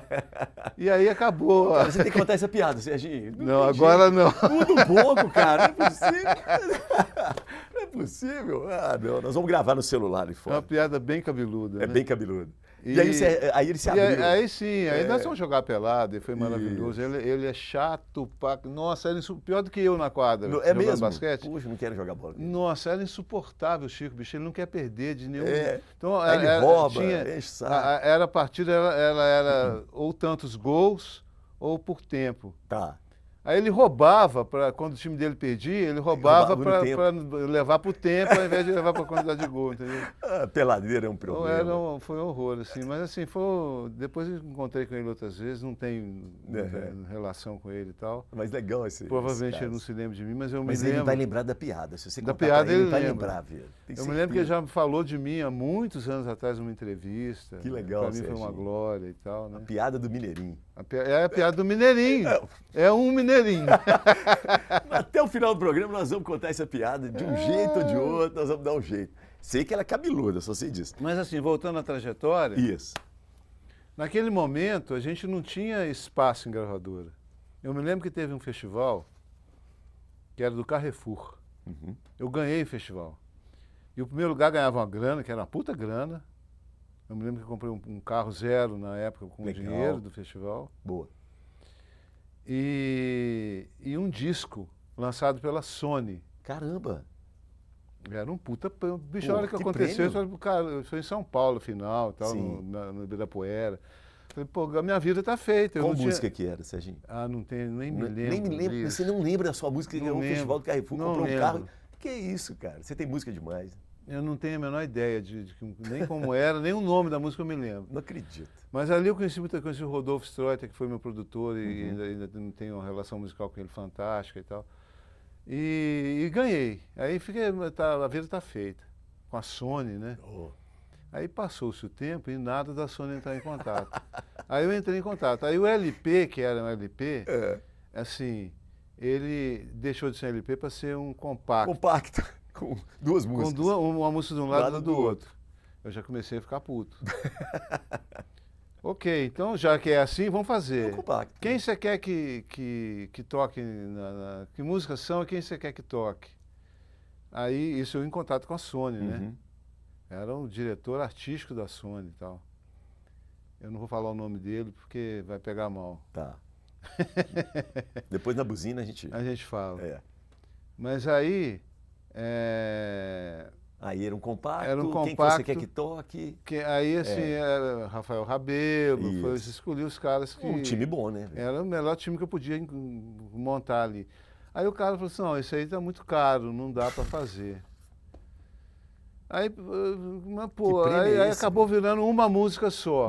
E aí acabou. Cara, você tem que contar essa piada, Serginho. Não, agora não. Tudo um pouco, cara. Não é possível. Não é possível. Não. Nós vamos gravar no celular ali É fora. uma piada bem cabeluda. É né? bem cabeludo. E aí ele se abriu. Aí sim, aí nós vamos jogar pelado, e foi maravilhoso. Ele é chato, nossa, pior do que eu na quadra, É jogando mesmo? basquete. Puxa, não quero jogar bola. Nossa, era insuportável o Chico, bicho, ele não quer perder de nenhum... Então, aí ele rouba, enche o saco. Era a partida, ela era ou tantos gols ou por tempo. Tá. Aí ele roubava, quando o time dele perdia, ele roubava para levar para o tempo, ao invés de levar para a quantidade de gol, entendeu? A peladeira é um problema. Foi um horror, assim. Mas assim, depois eu encontrei com ele outras vezes, não tenho relação com ele e tal. Mas legal esse Provavelmente ele não se lembra de mim, mas eu me lembro. Mas ele vai lembrar da piada. Se você da contar piada ele vai lembrar, velho. Eu me lembro que ele já falou de mim há muitos anos atrás numa entrevista. Que legal, Para mim foi uma glória e tal, né? A piada do Mineirinho. É a piada do Mineirinho. É um Mineirinho. Até o final do programa nós vamos contar essa piada de um jeito ou de outro, nós vamos dar um jeito. Sei que ela é cabeluda, só sei disso. Mas assim, voltando à trajetória... Isso. Naquele momento, a gente não tinha espaço em gravadora. Eu me lembro que teve um festival que era do Carrefour. Uhum. Eu ganhei o festival. E o primeiro lugar ganhava uma grana, que era uma puta grana. Eu me lembro que eu comprei um carro zero na época com o dinheiro do festival. Boa. E um disco lançado pela Sony. Caramba! Era um puta... Bicho, a hora que aconteceu, eu falei, cara, eu sou em São Paulo, final, tal, no Ibirapuera. Falei, pô, a minha vida tá feita. Qual música que era, Serginho? Ah, não tenho, nem me lembro. Nem me lembro. Você não lembra da sua música que ganhou o Festival do Carrefour, comprou um carro? Que isso, cara? Você tem música demais. Eu não tenho a menor ideia de nem como era, nem o nome da música eu me lembro. Não acredito. Mas ali eu conheci o Rodolfo Streuter, que foi meu produtor, e ainda tenho uma relação musical com ele fantástica e tal. E ganhei. Aí a vida está feita. Com a Sony, né? Oh. Aí passou-se o tempo e nada da Sony entrar em contato. Aí eu entrei em contato. Aí o LP, que era um LP, assim, ele deixou de ser um LP para ser um compacto. Compacto, com duas músicas. Com uma música de um lado e do outro. Eu já comecei a ficar puto. Ok, então já que é assim, vamos fazer. Compacto. Quem você quer que toque, que músicas são e quem você quer que toque? Aí, isso eu em contato com a Sony, né? Era o diretor artístico da Sony e tal. Eu não vou falar o nome dele porque vai pegar mal. Tá. Depois na buzina a gente fala. Mas aí era um compacto, quem que você quer que toque? Aí, assim, Rafael Rabelo, escolhi os caras que... Um time bom, né? Era o melhor time que eu podia montar ali. Aí o cara falou assim, não, isso aí tá muito caro, não dá para fazer. Aí, aí acabou virando uma música só.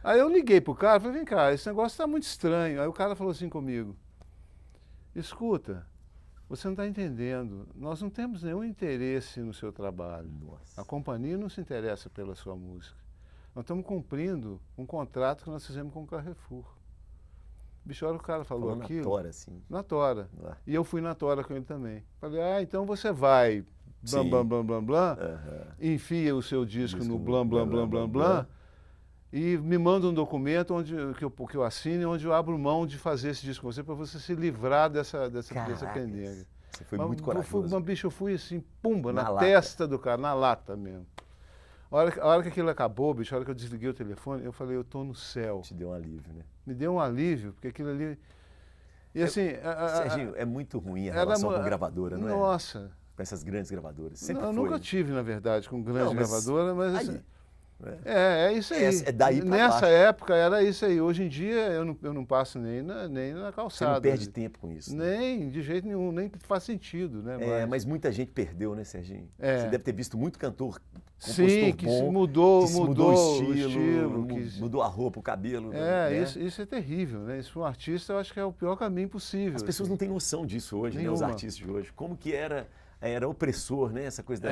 Aí eu liguei pro cara e falei, vem cá, esse negócio tá muito estranho. Aí o cara falou assim comigo, escuta, você não está entendendo, nós não temos nenhum interesse no seu trabalho. Nossa. A companhia não se interessa pela sua música. Nós estamos cumprindo um contrato que nós fizemos com o Carrefour. Bicho, a hora que o cara falou aquilo... Na tora, assim. Na tora. E eu fui na tora com ele também. Falei, então você vai, blam, blam, blam, blam, blam, enfia o seu disco no blam, blam, blam, blam, blam, e me manda um documento que eu assine, onde eu abro mão de fazer esse disco com você, para você se livrar dessa pendenga. Você foi muito corajoso. Bicho, eu fui assim, pumba, na testa do cara, na lata mesmo. A hora que aquilo acabou, bicho, a hora que eu desliguei o telefone, eu falei, eu tô no céu. Te deu um alívio, né? Me deu um alívio, porque aquilo ali... E assim... Serginho, é muito ruim a relação com gravadora, não é? Nossa. Com essas grandes gravadoras. Sempre eu foi. nunca tive, na verdade, com grande gravadora, mas... Aí, assim, é isso aí. É daí pra Nessa baixo. época era isso aí. Hoje em dia eu não passo nem na calçada. Você não perde tempo com isso. Né? Nem, de jeito nenhum, nem faz sentido, né? Mas muita gente perdeu, né, Serginho? Você deve ter visto muito cantor, sim, que bom, mudou o estilo, mudou a roupa, o cabelo. Isso é terrível, né? Isso para um artista eu acho que é o pior caminho possível. As pessoas não têm noção disso hoje, né? Os artistas de hoje. Como que era opressor, né? Essa coisa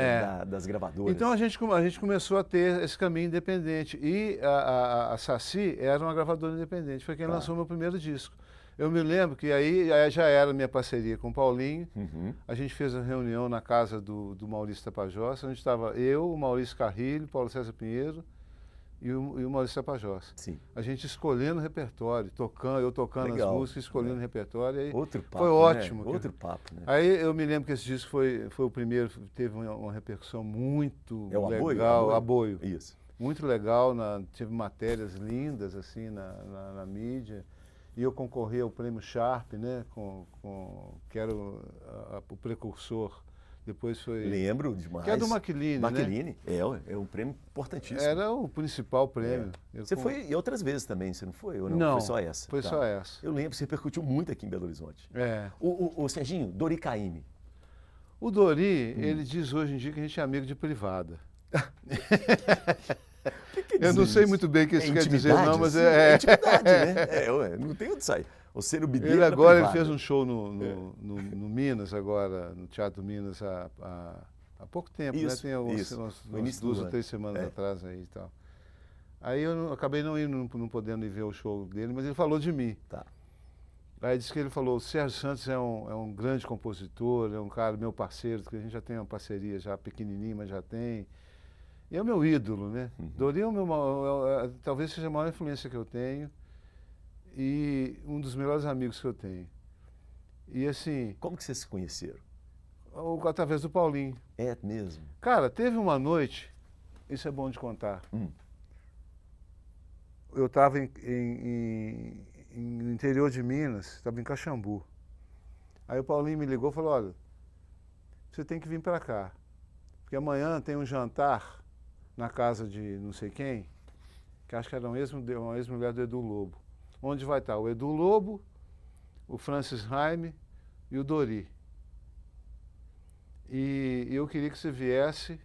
das gravadoras. Então a gente começou a ter esse caminho independente. E a Saci era uma gravadora independente. Foi quem lançou meu primeiro disco. Eu me lembro que aí já era minha parceria com o Paulinho. A gente fez a reunião na casa do Maurício Tapajós, onde estava eu, o Maurício Carrilho, Paulo César Pinheiro e o Maurício Tapajós. Sim. A gente escolhendo o repertório, eu tocando as músicas, escolhendo o repertório. Aí outro papo, foi ótimo. Né? Outro papo, né? Aí eu me lembro que esse disco foi o primeiro, teve uma repercussão muito legal. Aboio? Aboio. Isso. muito legal, tive matérias lindas assim na mídia. E eu concorri ao prêmio Sharp, né, que era o precursor. Depois foi... Lembro demais. Que é do Macellini, né? Macellini, é um prêmio importantíssimo. Era o principal prêmio. Você foi em outras vezes também, você não foi? Ou não? Não, foi só essa? foi só essa. Eu lembro, você repercutiu muito aqui em Belo Horizonte. É. O Serginho, Dori Caymmi. O Dori, ele diz hoje em dia que a gente é amigo de privada. Que eu não sei muito bem o que isso quer dizer, não, mas é intimidade, né? Não tem onde sair. Você no bideiro. Ele agora ele fez um show no Minas, agora, no Teatro Minas, há pouco tempo, isso, né? Tem umas 2 ou 3 semanas atrás aí e tal. Aí eu acabei não indo, não podendo ir ver o show dele, mas ele falou de mim. Tá. Aí disse que ele falou, o Sérgio Santos é um grande compositor, é um cara, meu parceiro, que a gente já tem uma parceria já pequenininha, mas já tem. E é o meu ídolo, né? Dori é talvez seja a maior influência que eu tenho e um dos melhores amigos que eu tenho. E assim... Como que vocês se conheceram? Através do Paulinho. É mesmo? Cara, teve uma noite, isso é bom de contar. Eu estava no interior de Minas, estava em Caxambu. Aí o Paulinho me ligou e falou, olha, você tem que vir para cá, porque amanhã tem um jantar na casa de não sei quem, que acho que era uma ex-mulher do Edu Lobo. Onde vai estar o Edu Lobo, o Francis Raime e o Dori. E eu queria que você viesse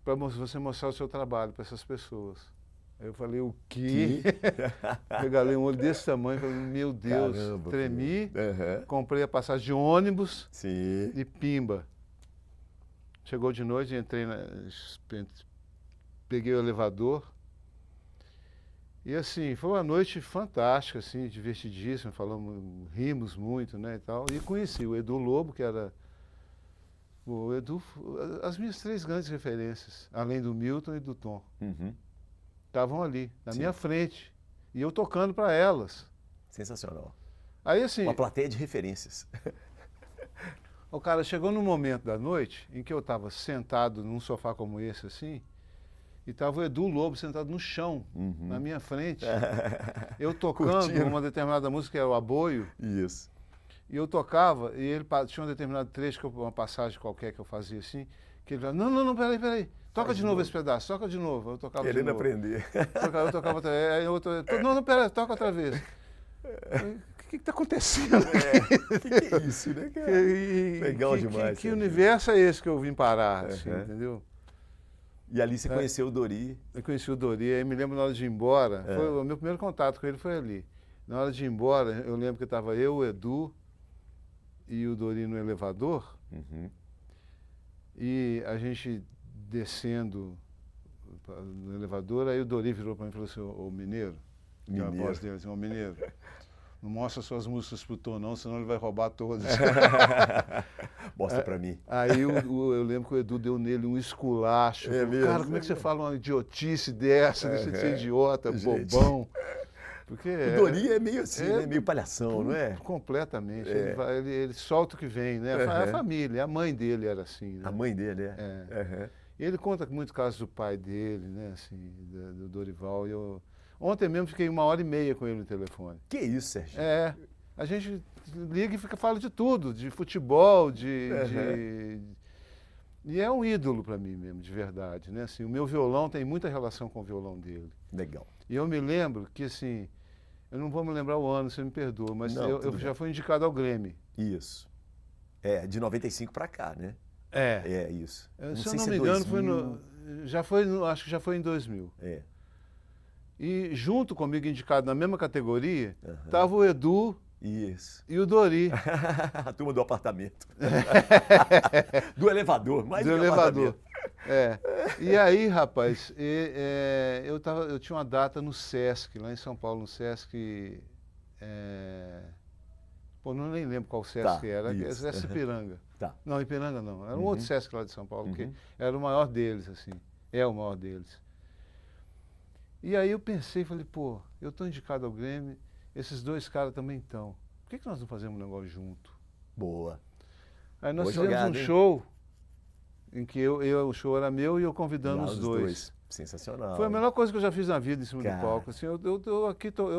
para você mostrar o seu trabalho para essas pessoas. Aí eu falei, o quê? Regalei um olho desse tamanho, falei, meu Deus, caramba, tremi, comprei a passagem de ônibus e pimba. Chegou de noite, entrei peguei o elevador. E assim, foi uma noite fantástica, assim, divertidíssima, rimos muito, né, e tal. E conheci o Edu Lobo, que era o Edu, as minhas 3 grandes referências, além do Milton e do Tom. Estavam ali, na minha frente, e eu tocando para elas. Sensacional. Aí assim... Uma plateia de referências. O cara chegou num momento da noite em que eu estava sentado num sofá como esse, assim, e estava o Edu Lobo sentado no chão, na minha frente. Eu tocando uma determinada música, que era o Aboio. Isso. E eu tocava, e ele tinha um determinado trecho, uma passagem qualquer que eu fazia assim, que ele falava, não, peraí. Toca de novo esse pedaço, toca de novo. Eu tocava querendo de novo. aprender. Eu tocava outra vez. Não, peraí, toca outra vez. O que está acontecendo? Que é isso, né, cara? Legal demais. Que universo é esse que eu vim parar, assim, entendeu? E ali você conheceu o Dori? Eu conheci o Dori, aí me lembro na hora de ir embora, o meu primeiro contato com ele foi ali. Na hora de ir embora, eu lembro que estava eu, o Edu e o Dori no elevador, e a gente descendo no elevador, aí o Dori virou para mim e falou assim, ô Mineiro, que é a voz dele, assim, ô Mineiro, não mostra suas músicas pro Tom não, senão ele vai roubar todas. Mostra pra mim. Aí eu lembro que o Edu deu nele um esculacho. Cara, como é que você fala uma idiotice dessa, deixa de ser idiota, bobão? Porque o Dori é meio assim, né? Meio palhação, não é? Completamente. Ele solta o que vem, né? A família, a mãe dele era assim. Né? A mãe dele, é. E ele conta muito casos do pai dele, né? Assim, do Dorival. Ontem mesmo fiquei 1h30 com ele no telefone. Que isso, Sérgio? A gente liga e fala de tudo, de futebol, E é um ídolo para mim mesmo, de verdade, né? Assim, o meu violão tem muita relação com o violão dele. Legal. E eu me lembro que, assim, eu não vou me lembrar o ano, você me perdoa, mas eu já fui indicado ao Grammy. Isso. De 95 para cá, né? Isso. Se eu não me engano, acho que já foi em 2000. E junto comigo, indicado na mesma categoria, estava o Edu e o Dori. A turma do apartamento. Do elevador, mais do elevador. E aí, rapaz, eu tinha uma data no Sesc, lá em São Paulo, no Sesc. Não nem lembro qual Sesc era, Sesc Ipiranga. Não, Ipiranga não. Era um outro Sesc lá de São Paulo, que era o maior deles, assim. É o maior deles. E aí eu pensei, falei, eu estou indicado ao Grammy, esses 2 caras também estão. Por que nós não fazemos um negócio junto? Boa. Aí nós fizemos um show em que o show era meu e eu convidando Lá os dois. Sensacional. Foi a melhor coisa que eu já fiz na vida em cima do palco. Assim, eu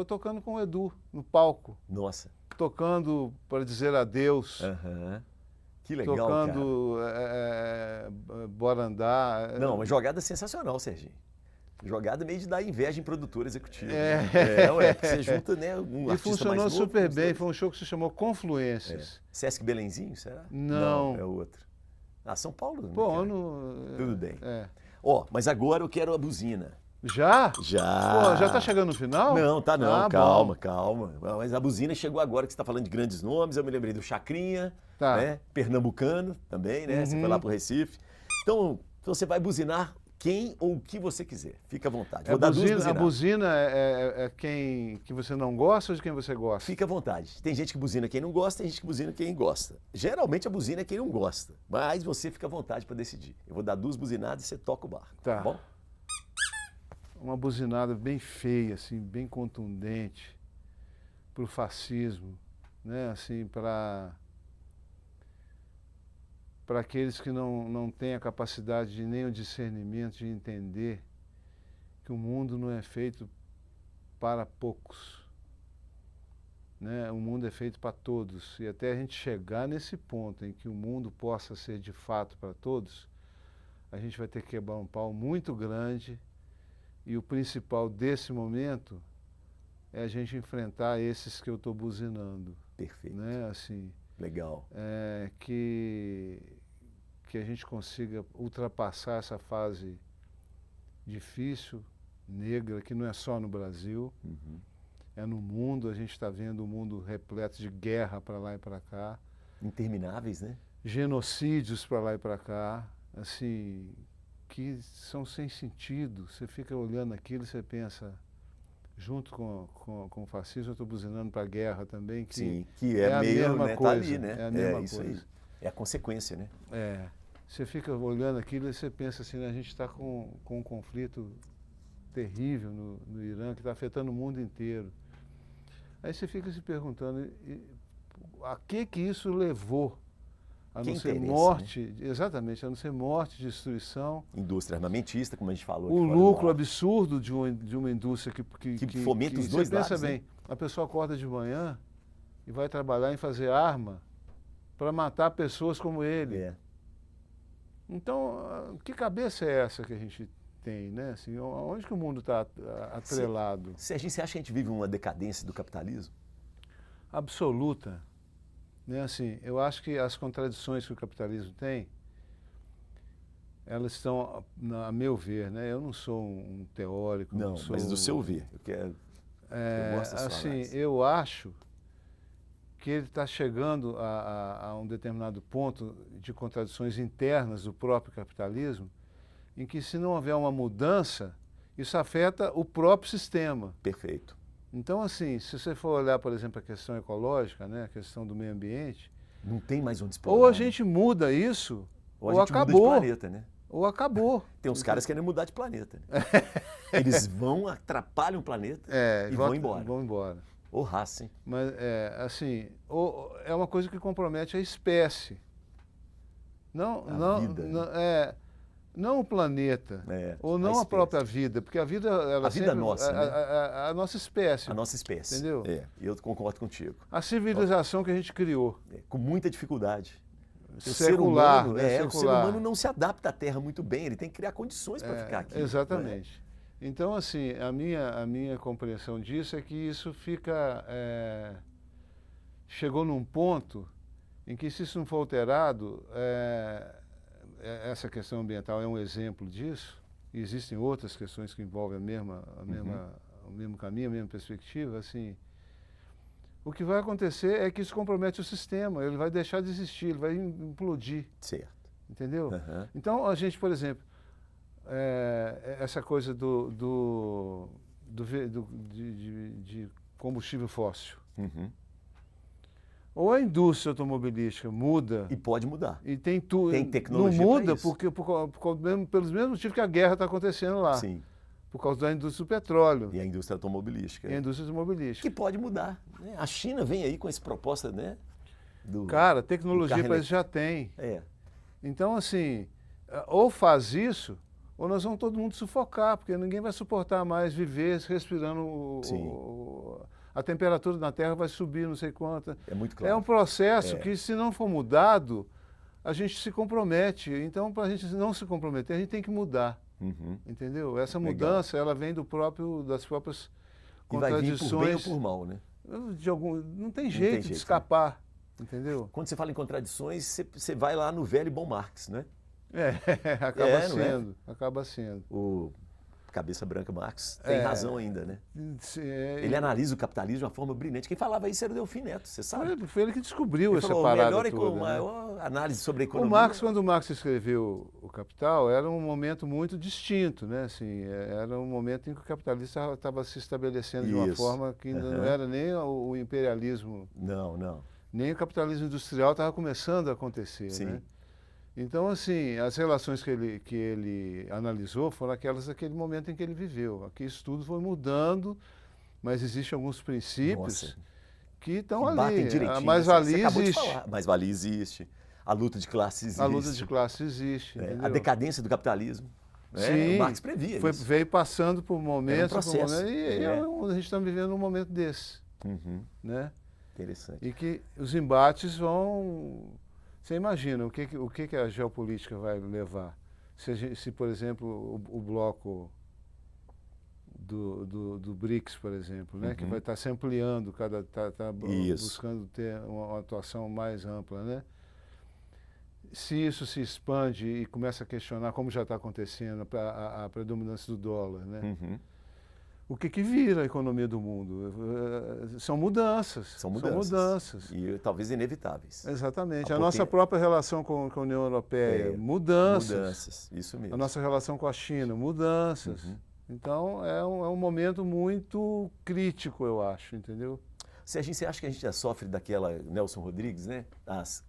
tocando com o Edu no palco. Nossa. Tocando para dizer adeus. Aham. Que legal, tocando Bora Andar. Não, uma jogada sensacional, Serginho. Jogada meio de dar inveja em produtor executivo. Porque você junta, né, um e artista funcionou mais novo, super bem. Foi um show que se chamou Confluências. Sesc Belenzinho, será? Não. É outro. Ah, São Paulo, né? Pô, Tudo bem. Ó, mas agora eu quero a buzina. Já? Já. Pô, já tá chegando no final? Não, tá não. Ah, calma, bom. calma. Mas a buzina chegou agora que você tá falando de grandes nomes. Eu me lembrei do Chacrinha, Tá. né? Pernambucano também, né? Você foi lá pro Recife. Então, você vai buzinar quem ou o que você quiser. Fica à vontade. Vou dar duas A buzinadas. buzina é quem que você não gosta ou de quem você gosta? Fica à vontade. Tem gente que buzina quem não gosta, tem gente que buzina quem gosta. Geralmente a buzina é quem não gosta, mas você fica à vontade para decidir. Eu vou dar duas buzinadas e você toca o barco, tá bom? Uma buzinada bem feia, assim, bem contundente para o fascismo, né? Assim, para aqueles que não têm a capacidade de nem o discernimento de entender que o mundo não é feito para poucos, né? O mundo é feito para todos. E até a gente chegar nesse ponto em que o mundo possa ser de fato para todos, a gente vai ter que quebrar um pau muito grande. E o principal desse momento é a gente enfrentar esses que eu estou buzinando. Perfeito. Né? Assim, legal. Que a gente consiga ultrapassar essa fase difícil, negra, que não é só no Brasil, é no mundo. A gente está vendo um mundo repleto de guerra para lá e para cá. Intermináveis, né? Genocídios para lá e para cá. Assim, que são sem sentido. Você fica olhando aquilo e você pensa, junto com o fascismo, eu estou buzinando para a guerra também, que, sim, que é meio, a mesma né, coisa. Tá ali, né? É a mesma isso coisa. Aí. É a consequência, né? Você fica olhando aquilo e você pensa assim, a gente está com um conflito terrível no Irã, que está afetando o mundo inteiro. Aí você fica se perguntando, a que isso levou? A não ser morte, né? Exatamente, a não ser morte, destruição. Indústria armamentista, como a gente falou. O lucro absurdo de uma indústria que fomenta os dois lados. Você pensa bem, a pessoa acorda de manhã e vai trabalhar em fazer arma para matar pessoas como ele. Então, que cabeça é essa que a gente tem, né? Assim, onde que o mundo está atrelado? Serginho, você acha que a gente vive uma decadência do capitalismo? Absoluta. Né, assim, eu acho que as contradições que o capitalismo tem, elas estão, a meu ver, né? Eu não sou um teórico. Não, sou, mas do seu ver. Eu gosto da sua análise. Eu acho que ele está chegando a um determinado ponto de contradições internas do próprio capitalismo, em que, se não houver uma mudança, isso afeta o próprio sistema. Perfeito. Então, assim, se você for olhar, por exemplo, a questão ecológica, né, a questão do meio ambiente... Não tem mais onde explorar. Ou a gente muda isso, ou a gente acabou. Muda de planeta, né? Ou acabou. Tem uns caras querendo mudar de planeta. Né? Eles atrapalham o planeta e vão embora. Vão embora. Ou raça, hein? Mas, assim, é uma coisa que compromete a espécie. A vida. Não o planeta, ou não a própria vida, porque a vida... A vida nossa, né? A nossa espécie. A nossa espécie. Entendeu? Eu concordo contigo. A civilização que a gente criou. Com muita dificuldade. Secular, o ser humano não se adapta à Terra muito bem, ele tem que criar condições para ficar aqui. Exatamente. Então, assim, a minha compreensão disso é que isso fica... chegou num ponto em que, se isso não for alterado... essa questão ambiental é um exemplo disso. E existem outras questões que envolvem o mesmo caminho, a mesma perspectiva. Assim, o que vai acontecer é que isso compromete o sistema, ele vai deixar de existir, ele vai implodir. Certo. Entendeu? Então, a gente, por exemplo, essa coisa de combustível fóssil. Ou a indústria automobilística muda... E pode mudar. E tem tudo. Tem tecnologia. Não muda pelos mesmos motivos que a guerra está acontecendo lá. Sim. Por causa da indústria do petróleo. E a indústria automobilística. E a indústria automobilística. Que pode mudar. Né? A China vem aí com essa proposta, né? Cara, tecnologia para isso já tem. É. Então, assim, ou faz isso, ou nós vamos todo mundo sufocar, porque ninguém vai suportar mais viver respirando Sim. a temperatura na Terra vai subir, não sei quanto. É muito É um claro. processo É. que, se não for mudado, a gente se compromete. Então, para a gente não se comprometer, a gente tem que mudar, Uhum. entendeu? Essa Legal. mudança, ela vem das próprias E vai vir por bem ou contradições. por mal, né? Não tem tem jeito de jeito, né? escapar, entendeu? Quando você fala em contradições, você vai lá no velho e bom Marx, né? Acaba não é? sendo, acaba sendo. O cabeça branca Marx tem É. razão ainda, né? Ele analisa o capitalismo de uma forma brilhante. Quem falava isso era o Delfim Neto, você sabe? Foi ele que descobriu Ele essa falou, parada melhor, toda, né? maior análise sobre a O economia. Marx, quando o Marx escreveu o Capital, era um momento muito distinto, né? Assim, era um momento em que o capitalismo estava se estabelecendo de uma Isso. forma que ainda não era nem o imperialismo, Não. nem o capitalismo industrial estava começando a acontecer, Sim. né? Então, assim, as relações que ele analisou foram aquelas daquele momento em que ele viveu. Aqui isso tudo foi mudando, mas existem alguns princípios Nossa. que estão Que batem ali. direitinho. A Você mais-valia acabou de existe. falar. A mais-valia existe. A luta de classe existe. A luta de classe existe, É, entendeu? a decadência do capitalismo. Né? Sim, O Marx previa isso. veio passando por momentos, processo. e a gente está vivendo um momento desse, Uhum. né? Interessante. E que os embates vão... Você imagina o que a geopolítica vai levar? Se por exemplo, o bloco do BRICS, por exemplo, né? Que vai estar se ampliando, tá Isso. buscando ter uma atuação mais ampla, né? Se isso se expande e começa a questionar, como já está acontecendo, a predominância do dólar, né? Uhum. O que vira a economia do mundo? São mudanças. São mudanças. E talvez inevitáveis. Exatamente. A A nossa própria relação com a União Europeia, mudanças. Mudanças, isso mesmo. A nossa relação com a China, mudanças. Uhum. Então, é um momento muito crítico, eu acho, entendeu? Você acha que a gente já sofre daquela Nelson Rodrigues, né?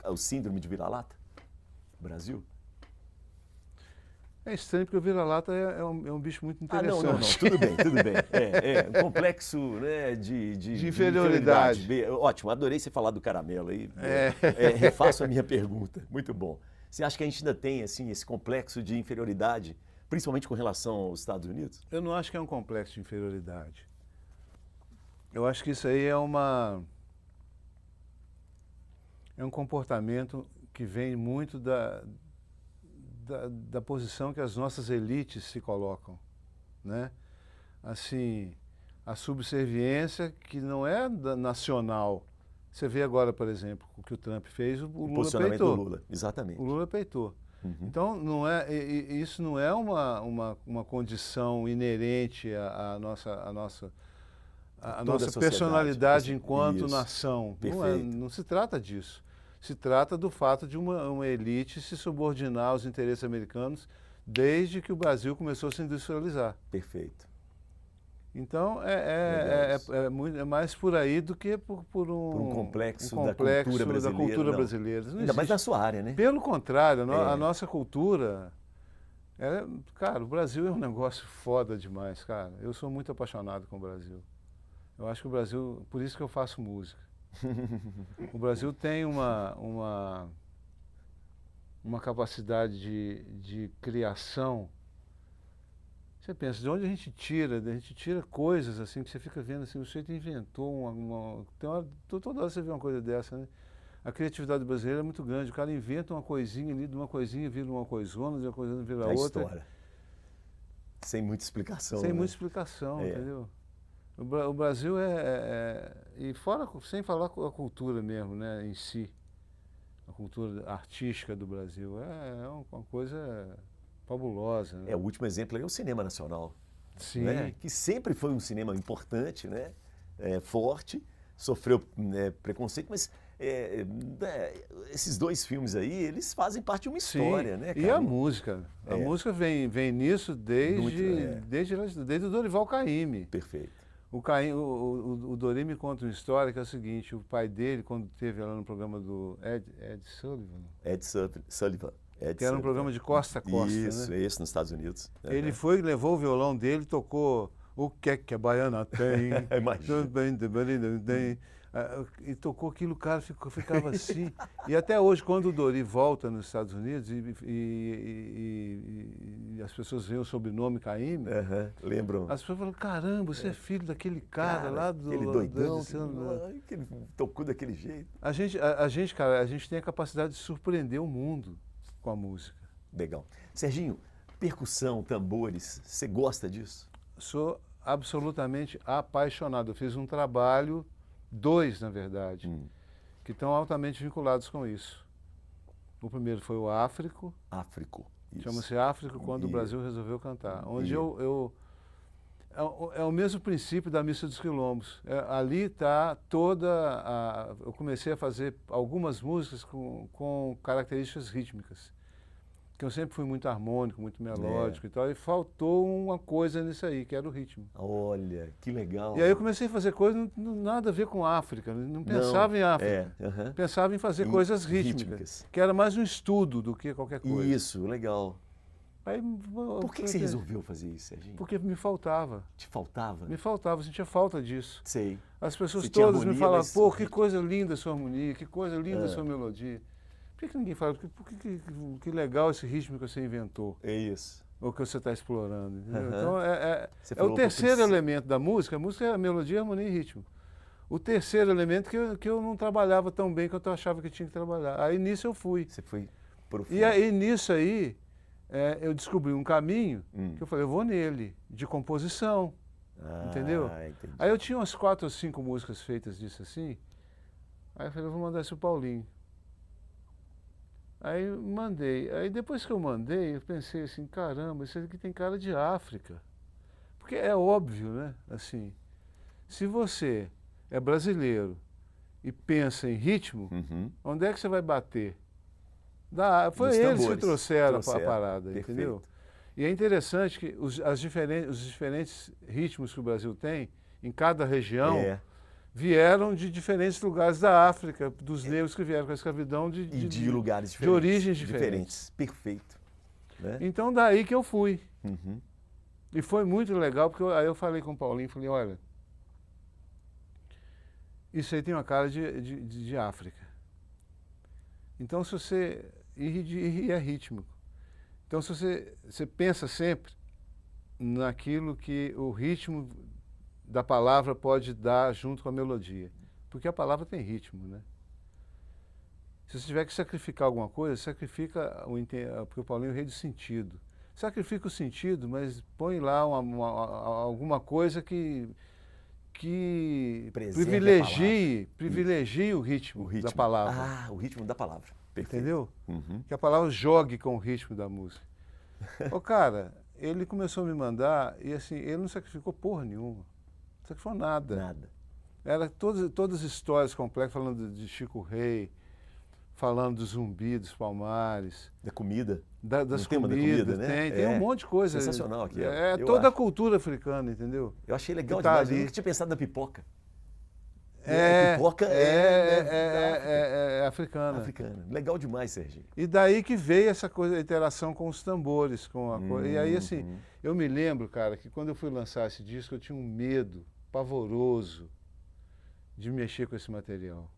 O síndrome de vira-lata? Brasil? É estranho, porque o vira-lata é um bicho muito interessante. Não. Tudo bem. Um complexo, né, de inferioridade. Ótimo, adorei você falar do caramelo aí. Refaço a minha pergunta. Muito bom. Você acha que a gente ainda tem assim, esse complexo de inferioridade, principalmente com relação aos Estados Unidos? Eu não acho que é um complexo de inferioridade. Eu acho que isso aí é um comportamento que vem muito da posição que as nossas elites se colocam, né? Assim, a subserviência que não é nacional. Você vê agora, por exemplo, o que o Trump fez, o Lula posicionamento peitou. do Lula, exatamente. O Lula peitou. Uhum. Então, isso não é uma condição inerente à nossa personalidade enquanto nação. Não se trata disso. Se trata do fato de uma elite se subordinar aos interesses americanos desde que o Brasil começou a se industrializar. Perfeito. Então, é mais por aí do que por um complexo da cultura brasileira. Ainda mais na sua área, né? Pelo contrário, a nossa cultura... Cara, o Brasil é um negócio foda demais, cara. Eu sou muito apaixonado com o Brasil. Eu acho que o Brasil... Por isso que eu faço música. O Brasil tem uma capacidade de criação. Você pensa, de onde a gente tira? A gente tira coisas assim que você fica vendo assim, o sujeito inventou toda hora você vê uma coisa dessa, né? A criatividade brasileira é muito grande. O cara inventa uma coisinha ali, de uma coisinha vira uma coisinha, de uma coisinha vira outra. História. Sem muita explicação. Sem muita explicação, entendeu? O Brasil e fora, sem falar com a cultura mesmo, né, em si, a cultura artística do Brasil é uma coisa fabulosa, né? O último exemplo aí é o cinema nacional. Sim. Né? Que sempre foi um cinema importante, né? Forte, sofreu preconceito, mas esses dois filmes aí, eles fazem parte de uma história, né, cara? E a música? A música vem nisso desde o Dorival Caymmi. Perfeito. O Dori me conta uma história que é o seguinte: o pai dele, quando esteve lá no programa do Ed Sullivan, que era um programa de costa a costa, isso, né? Esse nos Estados Unidos. Ele levou o violão dele, tocou O que a baiana tem, E tocou aquilo, o cara ficava assim. E até hoje, quando o Dori volta nos Estados Unidos e as pessoas veem o sobrenome Caymmi, lembram? as pessoas falam, caramba, você é filho daquele cara lá do... Aquele doidão, que ele tocou daquele jeito. A gente, cara, a gente tem a capacidade de surpreender o mundo com a música. Legal. Serginho, percussão, tambores, você gosta disso? Sou absolutamente apaixonado. Eu fiz um trabalho, 2 na verdade, que estão altamente vinculados com isso. O primeiro foi o Áfrico. Chama-se Áfrico, quando o Brasil resolveu cantar. Onde é o mesmo princípio da Missa dos Quilombos. Ali está toda a... Eu comecei a fazer algumas músicas com características rítmicas. Que eu sempre fui muito harmônico, muito melódico e tal, e faltou uma coisa nisso aí, que era o ritmo. Olha, que legal. E aí eu comecei a fazer coisas nada a ver com África, não pensava em África. Pensava em fazer coisas rítmicas, que era mais um estudo do que qualquer coisa. Isso, legal. Aí, Por que você resolveu fazer isso, Serginho? Porque me faltava. Te faltava? Me faltava, eu sentia falta disso. Sei. As pessoas Você tinha todas me harmonia, falavam, mas... pô, que coisa linda a sua harmonia, que coisa linda a sua melodia. Por que ninguém fala? Que legal esse ritmo que você inventou. É isso. Ou que você está explorando. Entendeu? Então, é o falou, terceiro elemento da música. A música é a melodia, harmonia e ritmo. O terceiro elemento que eu não trabalhava tão bem quanto eu achava que tinha que trabalhar. Aí nisso eu fui. Você foi profundo. E aí nisso aí, eu descobri um caminho que eu falei, eu vou nele, de composição. Entendeu? Entendi. Aí eu tinha umas 4 ou 5 músicas feitas disso assim. Aí eu falei, eu vou mandar isso pro Paulinho. Aí mandei. Aí depois que eu mandei, eu pensei assim, caramba, isso aqui tem cara de África. Porque é óbvio, né? Assim, se você é brasileiro e pensa em ritmo, onde é que você vai bater? Foi Nos eles que tambores. trouxeram a parada, Perfeito. entendeu? E é interessante que os diferentes ritmos que o Brasil tem, em cada região, vieram de diferentes lugares da África, dos negros que vieram com a escravidão de lugares diferentes. De origens diferentes. Perfeito. Né? Então daí que eu fui. E foi muito legal, porque aí eu falei com o Paulinho, falei, olha, isso aí tem uma cara de África. Então se você... E é rítmico. Então se você pensa sempre naquilo que o ritmo da palavra pode dar junto com a melodia. Porque a palavra tem ritmo, né? Se você tiver que sacrificar alguma coisa, sacrifica porque o Paulinho é o rei do sentido. Sacrifica o sentido, mas põe lá alguma coisa que privilegie o ritmo da palavra. O ritmo da palavra. Perfeito. Entendeu? Que a palavra jogue com o ritmo da música. Ô, cara, ele começou a me mandar e assim, ele não sacrificou porra nenhuma. Não sacrificou nada. Nada. Era todas as histórias complexas, falando de Chico Rei, falando do Zumbi, dos Palmares. Da comida. Das tema comidas, da comida, né? Tem um monte de coisa. Sensacional aqui. É toda a cultura africana, entendeu? Eu achei legal Que demais. tá Eu nunca tinha pensado na pipoca. Pipoca é africana. Africana. Legal demais, Serginho. E daí que veio essa coisa, a interação com os tambores. E aí, assim, eu me lembro, cara, que quando eu fui lançar esse disco, eu tinha um medo pavoroso de mexer com esse material.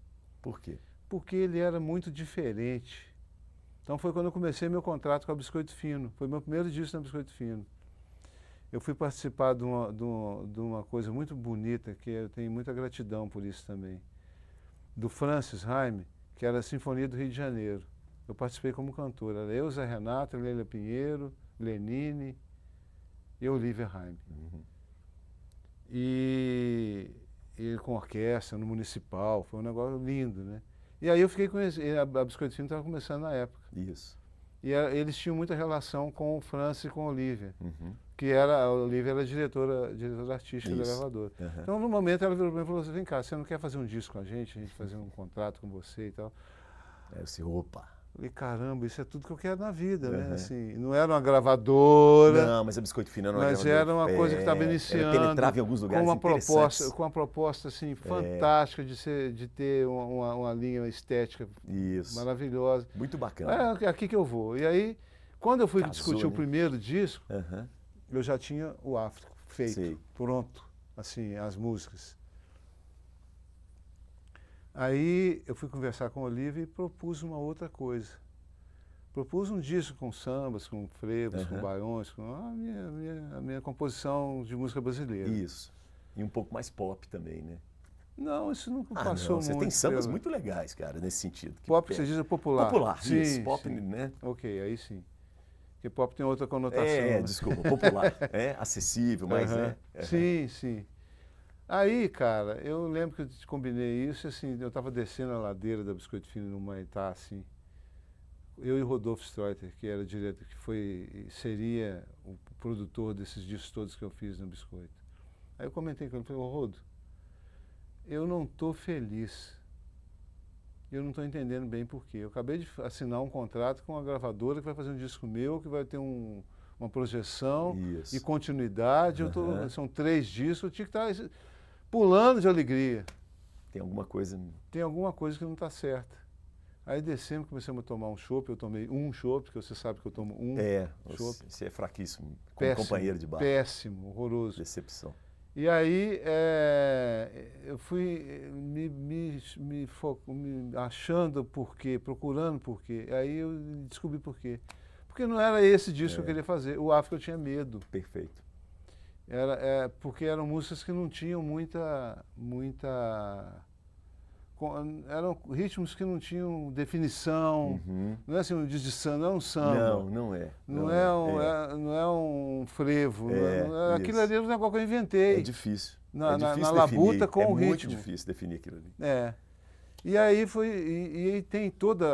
Por quê? Porque ele era muito diferente. Então foi quando eu comecei meu contrato com a Biscoito Fino. Foi meu primeiro disco na Biscoito Fino. Eu fui participar de uma coisa muito bonita, que eu tenho muita gratidão por isso também, do Francis Haime, que era a Sinfonia do Rio de Janeiro. Eu participei como cantor. Era eu, Zé Renato, Leila Pinheiro, Lenine e Olivia Haime. E com orquestra, no Municipal, foi um negócio lindo, né? E aí eu fiquei conhecendo, a Biscoito Fino estava começando na época. Isso. E eles tinham muita relação com o Francis e com a Olivia. Que a Olivia era diretora artística da gravadora. Então, no momento, ela virou para mim e falou assim, vem cá, você não quer fazer um disco com a gente fazer um contrato com você e tal? Aí eu disse, opa. Falei, caramba, isso é tudo que eu quero na vida, né? Assim, não era uma gravadora. Não, mas a Biscoito Fino era uma mas era uma coisa que estava iniciando. Penetrava em alguns lugares com uma proposta assim, fantástica de ter uma linha estética maravilhosa. Muito bacana. É aqui que eu vou. E aí, quando eu fui discutir né? o primeiro disco, eu já tinha o África feito, pronto, assim, as músicas. Aí eu fui conversar com o Olívio e propus uma outra coisa. Propus um disco com sambas, com frevos, com baiões, com a minha composição de música brasileira. Isso. E um pouco mais pop também, né? Não, isso nunca Ah, passou não, você muito. tem sambas muito legais, cara, nesse sentido. Pop que você diz é popular. Popular, sim, isso. Pop, sim. né? Ok, aí sim. Porque pop tem outra conotação. É, desculpa, popular. É acessível, mas Sim, sim. Aí, cara, eu lembro que eu te combinei isso, assim, eu estava descendo a ladeira da Biscoito Fino no Humaitá, assim, eu e o Rodolfo Streuter, que era diretor, seria o produtor desses discos todos que eu fiz no Biscoito. Aí eu comentei com ele, falei, ô Rodo, eu não estou feliz. Eu não estou entendendo bem por quê. Eu acabei de assinar um contrato com uma gravadora que vai fazer um disco meu, que vai ter uma projeção e continuidade. São 3 discos, eu tinha que estar pulando de alegria. Tem alguma coisa... Tem alguma coisa que não está certa. Aí descemos, começamos a tomar um chopp, eu tomei um chopp, porque você sabe que eu tomo um chopp. Você é fraquíssimo como Péssimo, companheiro de bar. Péssimo, horroroso. Decepção. E aí eu fui me achando por quê, procurando por quê. Aí eu descobri por quê. Porque não era esse disco que eu queria fazer. O África eu tinha medo. Perfeito. Porque eram músicas que não tinham eram ritmos que não tinham definição. Não é assim um disco de samba, não é um samba. Não é. Não é um frevo. Aquilo ali é um negócio que eu inventei. É difícil. Na labuta com o ritmo. É muito difícil definir aquilo ali. E aí aí tem toda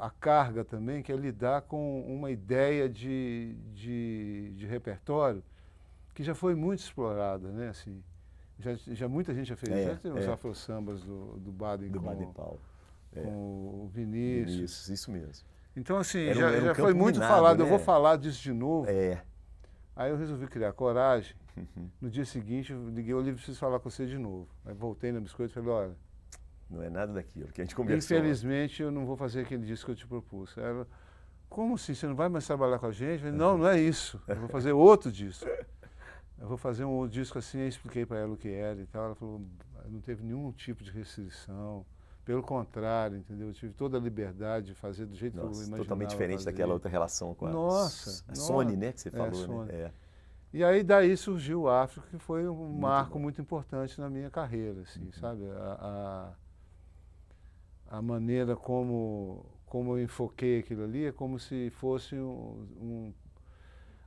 a carga também, que é lidar com uma ideia de repertório que já foi muito explorada, né? Assim, já muita gente já fez. Já tem os afro-sambas do Baden Powell. Com o Vinícius. Isso mesmo. Então, assim, Era um já foi muito minado, falado. né? Eu vou falar disso de novo. Aí eu resolvi criar coragem. No dia seguinte, eu liguei o Olívio, preciso falar com você de novo. Aí voltei na Biscoito e falei, olha... Não é nada daquilo que a gente conversou. Infelizmente, eu não vou fazer aquele disco que eu te propus. Ela, como assim? Você não vai mais trabalhar com a gente? Eu falei, não é isso. Eu vou fazer outro disco. Eu vou fazer um disco assim, eu expliquei para ela o que era e tal. Ela falou, não teve nenhum tipo de restrição. Pelo contrário, entendeu? Eu tive toda a liberdade de fazer do jeito que eu imaginava. Totalmente diferente daquela outra relação com a Sony, né? Que você falou, né? E aí daí surgiu o África, que foi um marco muito importante na minha carreira, assim, sabe? A maneira como eu enfoquei aquilo ali é como se fosse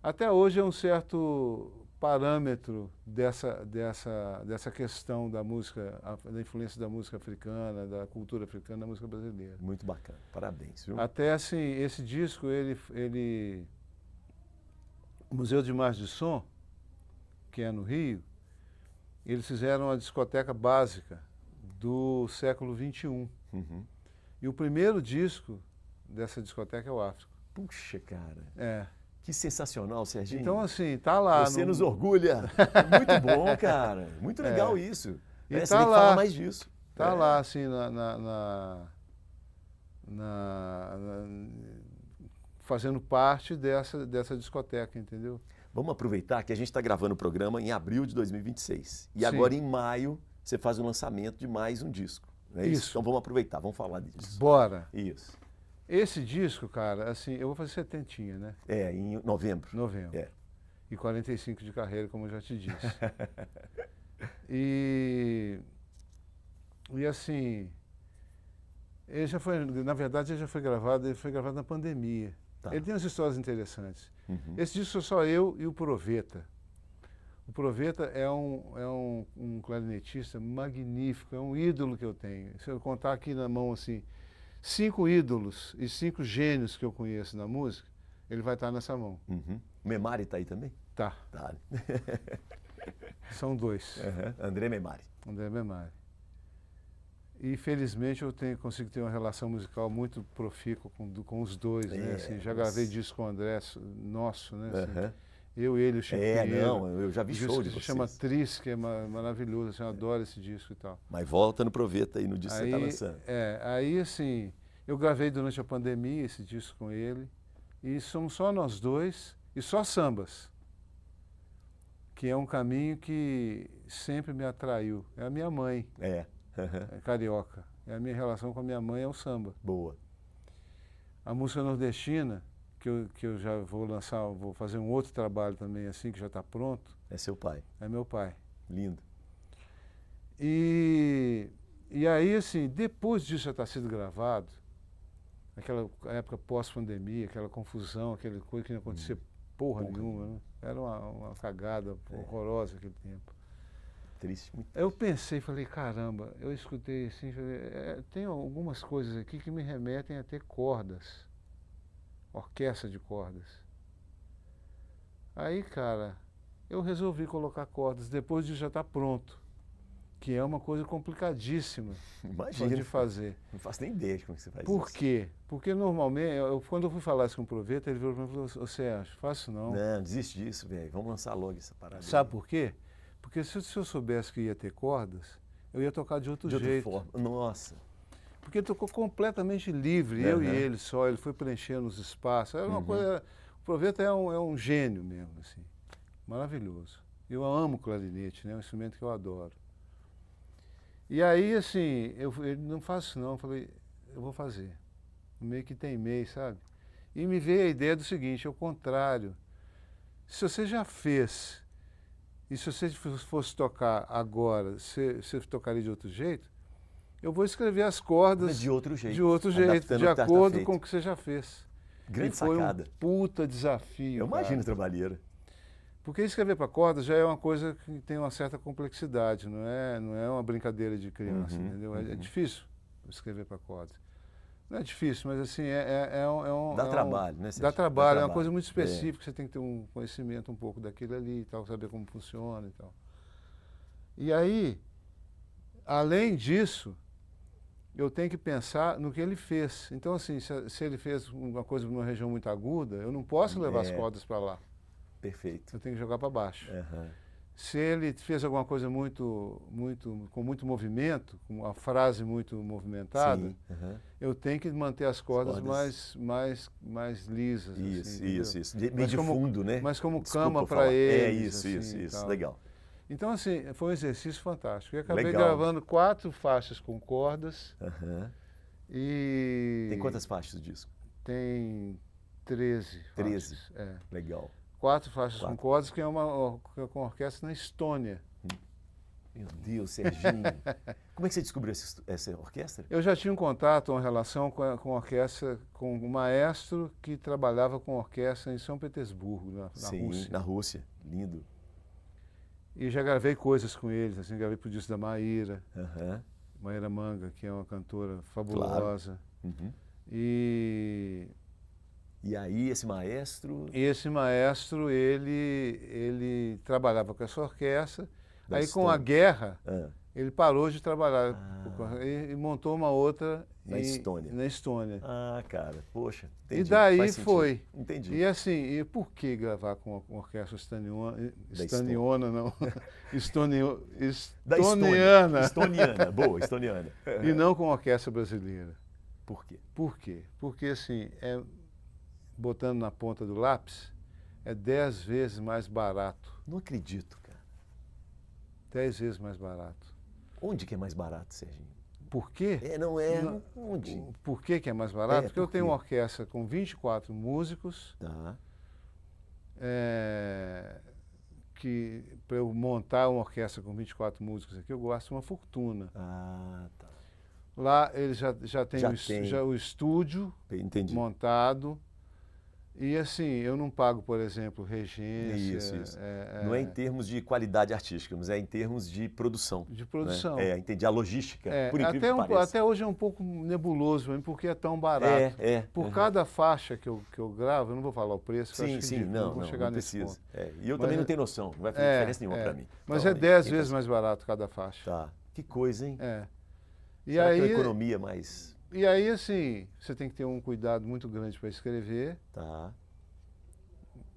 até hoje é um certo parâmetro dessa questão da música, da influência da música africana, da cultura africana na música brasileira. Muito bacana, parabéns, viu? Até assim, esse disco, o Museu de Imagem de Som, que é no Rio, eles fizeram uma discoteca básica do século XXI. E o primeiro disco dessa discoteca é o África. Puxa, cara. Que sensacional, Serginho. Então, assim, tá lá. Você nos orgulha. Muito bom, cara. Muito legal isso. E você tem que falar mais disso. Tá lá, assim, fazendo parte dessa discoteca, entendeu? Vamos aproveitar que a gente está gravando o programa em abril de 2026. E agora, em maio, você faz o lançamento de mais um disco. Não é isso? Então vamos aproveitar, vamos falar disso. Bora. Isso. Esse disco, cara, assim, eu vou fazer 70, né? Em novembro. E 45 de carreira, como eu já te disse. E assim, na verdade, ele foi gravado na pandemia. Ele tem umas histórias interessantes. Esse disco é só eu e o Proveta. O Proveta é um clarinetista magnífico, é um ídolo que eu tenho. Se eu contar aqui na mão, assim, 5 ídolos e 5 gênios que eu conheço na música, ele vai estar nessa mão. Memari está aí também? Tá. São 2. André Memari. André Memari. E felizmente eu consigo ter uma relação musical muito profícua com os dois, né? Assim, já gravei disco com o André, nosso, né? Assim, eu, ele, o Chico Pinheiro. Eu já vi show de vocês. Se chama Tris, que é maravilhoso, assim, eu adoro esse disco e tal. Mas volta no Proveta aí no disco que você está lançando. Aí assim, eu gravei durante a pandemia esse disco com ele, e somos só nós dois, e só sambas, que é um caminho que sempre me atraiu. É a minha mãe. É carioca. A minha relação com a minha mãe é o samba. Boa. A música nordestina, que eu já vou lançar, vou fazer um outro trabalho também assim, que já está pronto, É seu pai. é meu pai. Lindo. E aí, assim, depois disso já estar sido gravado, aquela época pós-pandemia, aquela confusão, aquela coisa que não acontecia porra nenhuma, né? Era uma cagada horrorosa aquele tempo. Triste. Muito. Eu pensei, falei, caramba, eu escutei assim, falei, tem algumas coisas aqui que me remetem a ter cordas, orquestra de cordas. Aí, cara, eu resolvi colocar cordas, depois disso já está pronto, que é uma coisa complicadíssima Imagina. de fazer. Não faço nem ideia de como você faz Por isso. quê? Porque normalmente, quando eu fui falar isso com o Proveta, ele virou para mim e falou, ô Sérgio, faço não. Não, desiste disso, velho. Vamos lançar logo essa parada. Sabe por quê? Porque se eu soubesse que ia ter cordas, eu ia tocar de outro jeito. Outra forma. Nossa. Porque ele tocou completamente livre, eu e ele só, ele foi preenchendo os espaços. Era uma coisa. O Proveta é um gênio mesmo, assim. Maravilhoso. Eu amo clarinete, né? É um instrumento que eu adoro. E aí, assim, ele não faço não, eu falei, eu vou fazer. Meio que teimei, sabe? E me veio a ideia do seguinte, ao contrário. Se você já fez, e se você fosse tocar agora, você tocaria de outro jeito, eu vou escrever as cordas de outro jeito, de acordo com o que você já fez. Grande foi sacada. Um puta desafio. Eu imagino trabalheira. Porque escrever para cordas já é uma coisa que tem uma certa complexidade, não é uma brincadeira de criança, entendeu? É difícil escrever para cordas. Não é difícil, mas assim, dá trabalho, né? Dá trabalho, é uma coisa muito específica, você tem que ter um conhecimento um pouco daquilo ali e tal, saber como funciona e tal. E aí, além disso, eu tenho que pensar no que ele fez. Então, assim, se ele fez uma coisa numa região muito aguda, eu não posso levar as cordas para lá. Perfeito. Eu tenho que jogar para baixo. Uhum. Se ele fez alguma coisa com muito movimento, com uma frase muito movimentada, eu tenho que manter as cordas mais lisas. Isso. Meio de fundo, né? Mas como cama para eles. Isso. Legal. Então, assim, foi um exercício fantástico. Eu acabei gravando 4 faixas com cordas. E... Tem quantas faixas o disco? Tem 13. 13? Faixas, é. Legal. 4 faixas com cordas, que é com orquestra na Estônia. Meu Deus, Serginho. Como é que você descobriu essa orquestra? Eu já tinha um contato, uma relação com a orquestra, com um maestro que trabalhava com orquestra em São Petersburgo, na Rússia. Na Rússia. Lindo. E já gravei coisas com eles, assim, gravei pro disco da Maíra, Maíra Manga, que é uma cantora fabulosa. Claro. E aí esse maestro... ele trabalhava com essa orquestra. Aí com a guerra, ele parou de trabalhar e montou uma outra na Estônia. Ah, cara, poxa, entendi. E daí foi. Entendi. E assim, e por que gravar com a orquestra estoniana? Estoniana, boa, estoniana. E não com a orquestra brasileira. Por quê? Por quê? Porque assim, botando na ponta do lápis, é 10 vezes mais barato. Não acredito, cara. 10 vezes mais barato. Onde que é mais barato, Serginho? Por quê? Onde? Por que é mais barato? Porque eu tenho uma orquestra com 24 músicos. Que para eu montar uma orquestra com 24 músicos aqui, eu gasto uma fortuna. Lá eles já tem o estúdio montado. E assim, eu não pago, por exemplo, regência. Isso. Não é em termos de qualidade artística, mas é em termos de produção. De produção. Né? Entendi. A logística, por incrível que pareça. Até hoje é um pouco nebuloso para mim, porque é tão barato. Por cada faixa que eu gravo, eu não vou falar o preço, não vou chegar nesse precisa. ponto. E eu também não tenho noção, não vai fazer diferença nenhuma para mim. Mas é 10 vezes mais barato cada faixa. Tá. Que coisa, hein? E será aí, que é uma economia mais... E aí, assim, você tem que ter um cuidado muito grande para escrever.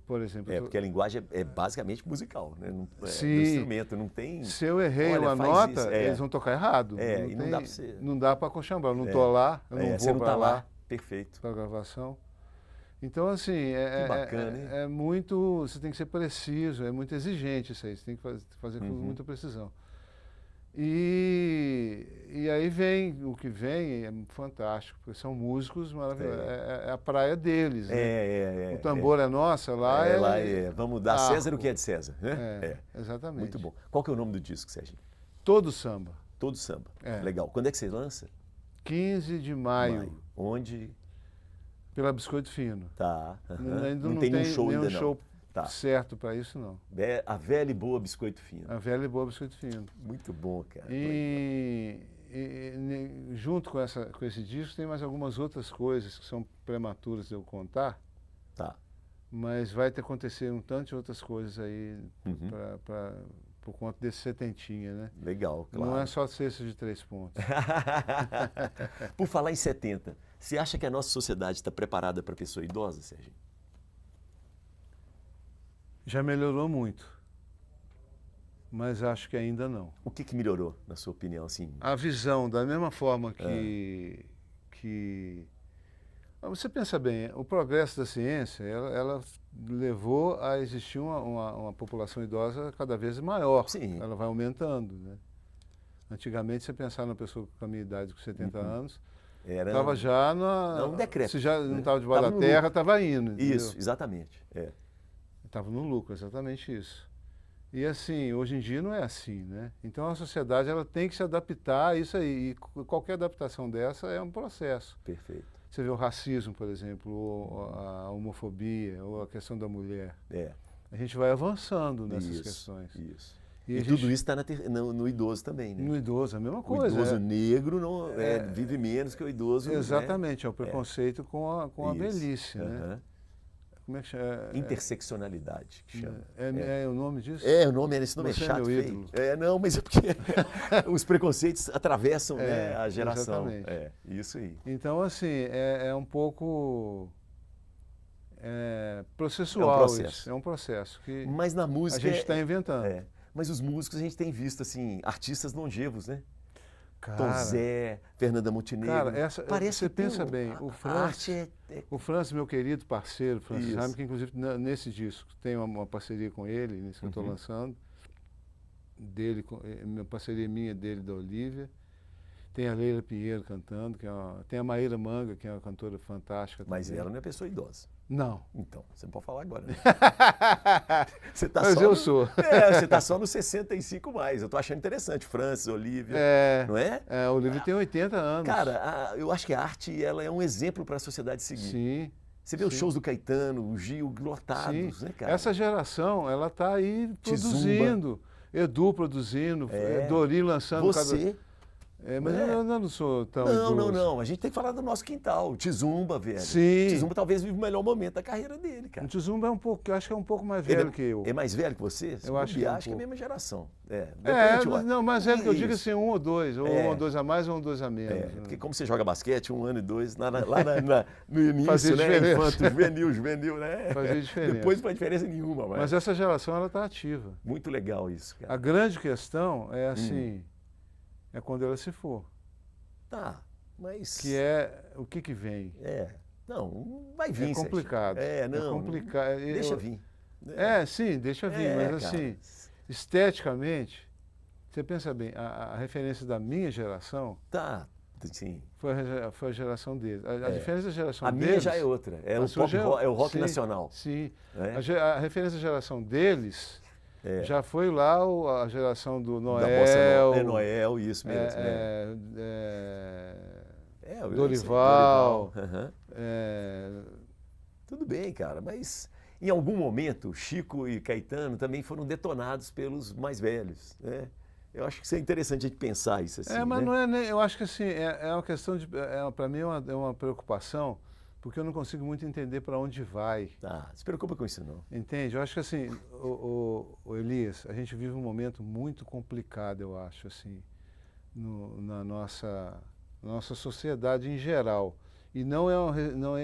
Por exemplo... porque a linguagem é basicamente musical, né? Do instrumento, não tem... Se eu errei uma nota, eles vão tocar errado. E não dá para você... Não dá para coxambar, eu não estou lá, eu não vou para lá. Perfeito. Para a gravação. Então, assim, que bacana, hein? é muito... Você tem que ser preciso, é muito exigente isso aí, você tem que fazer com muita precisão. E aí vem, o que vem é fantástico, porque são músicos maravilhosos, é a praia deles, né? O tambor é nossa, lá lá é. Vamos dar a César o que é de César, né? Exatamente. Muito bom. Qual que é o nome do disco, Serginho? Todo samba. Todo Samba. É. Legal. Quando é que você lança? 15 de maio, Onde? pela Biscoito Fino. Tá. Ainda Não tem nenhum show nenhum ainda não. show Tá. certo para isso, não. A velha e boa Biscoito Fino. A velha e boa Biscoito Fino. Muito bom, cara. Junto com esse disco tem mais algumas outras coisas que são prematuras de eu contar. Tá. Mas vai ter acontecer um tanto de outras coisas aí por conta desse setentinha, né? Legal, claro. Não é só cesta de 3 pontos. Por falar em 70, você acha que a nossa sociedade está preparada para pessoa idosa, Serginho? Já melhorou muito, mas acho que ainda não. O que melhorou, na sua opinião? Assim? A visão, da mesma forma que você pensa bem, o progresso da ciência, ela levou a existir uma população idosa cada vez maior. Sim. Ela vai aumentando, né? Antigamente, você pensar numa pessoa com a minha idade, com 70 anos, estava já um decreto. Se já não estava debaixo da terra, estava indo. Entendeu? Isso, exatamente. Estava no lucro, exatamente isso. E assim, hoje em dia não é assim, né? Então a sociedade ela tem que se adaptar a isso aí. E qualquer adaptação dessa é um processo. Perfeito. Você vê o racismo, por exemplo, ou a homofobia, ou a questão da mulher. A gente vai avançando nessas questões. Isso. E tudo isso está no idoso também, né? No idoso, a mesma coisa. O idoso negro não, vive menos que o idoso. Exatamente, é o preconceito com a velhice, né? Como é que chama? Interseccionalidade, que chama. É o nome disso? Esse nome é chato. É meu ídolo. Não, mas é porque os preconceitos atravessam a geração. Exatamente. Isso aí. Então, assim, é um pouco processual isso. É um processo que mas na música a gente está inventando. Mas os músicos a gente tem visto, assim, artistas longevos, né? Cara, Tom Zé, Fernanda Montenegro. Cara, parece você pensa bem, o Francis, meu querido parceiro, Francis Raime, que inclusive nesse disco tem uma parceria com ele, nesse que eu estou lançando, uma parceria minha, dele, da Olivia. Tem a Leila Pinheiro cantando, tem a Maíra Manga, que é uma cantora fantástica. Mas também. ela não é pessoa idosa. Não. Então, você não pode falar agora. Né? Mas eu sou. Você está só no 65 mais. Eu estou achando interessante. Francis, Olivia, não é? A Olivia tem 80 anos. Cara, eu acho que a arte ela é um exemplo para a sociedade seguir. Sim. Você vê os shows do Caetano, o Gil, lotados, né, cara? Essa geração, ela está aí produzindo. Edu produzindo, Dori lançando. Você... mas eu não sou tão idoso. Não. A gente tem que falar do nosso quintal. Tizumba, velho. Sim. Tizumba talvez vive o melhor momento da carreira dele, cara. O Tizumba eu acho que é um pouco mais velho que eu. É mais velho que você? Eu acho que é a mesma geração. Não, mais velho que eu digo assim, 1 ou 2. Ou 1 ou 2 a mais ou 1 ou 2 a menos. Porque como você joga basquete, 1 ano e 2, lá no início, fazia né? Infanto, juvenil, né? Fazia diferença. Depois não faz diferença nenhuma. Mas essa geração, ela está ativa. Muito legal isso, cara. A grande questão é assim, é quando ela se for. Tá, mas... Que é o que vem. Não, vai vir. É complicado. Não. É complicado. Deixa vir. Sim, deixa vir. Mas cara. assim, esteticamente, você pensa bem, a referência da minha geração... Tá, sim. Foi a geração deles. A diferença da geração deles... A minha já é outra. É o rock nacional. Sim. A referência da geração deles... Já foi lá a geração do Noel. Noel, isso mesmo. Dorival. Tudo bem, cara, mas em algum momento Chico e Caetano também foram detonados pelos mais velhos, né? Eu acho que isso é interessante a gente pensar isso assim. Mas né? não é nem. Eu acho que assim, é uma questão de. Para mim é uma preocupação. Porque eu não consigo muito entender para onde vai. Se preocupa com isso não. Entende? Eu acho que assim, o Elias, a gente vive um momento muito complicado, eu acho, assim, na nossa sociedade em geral. E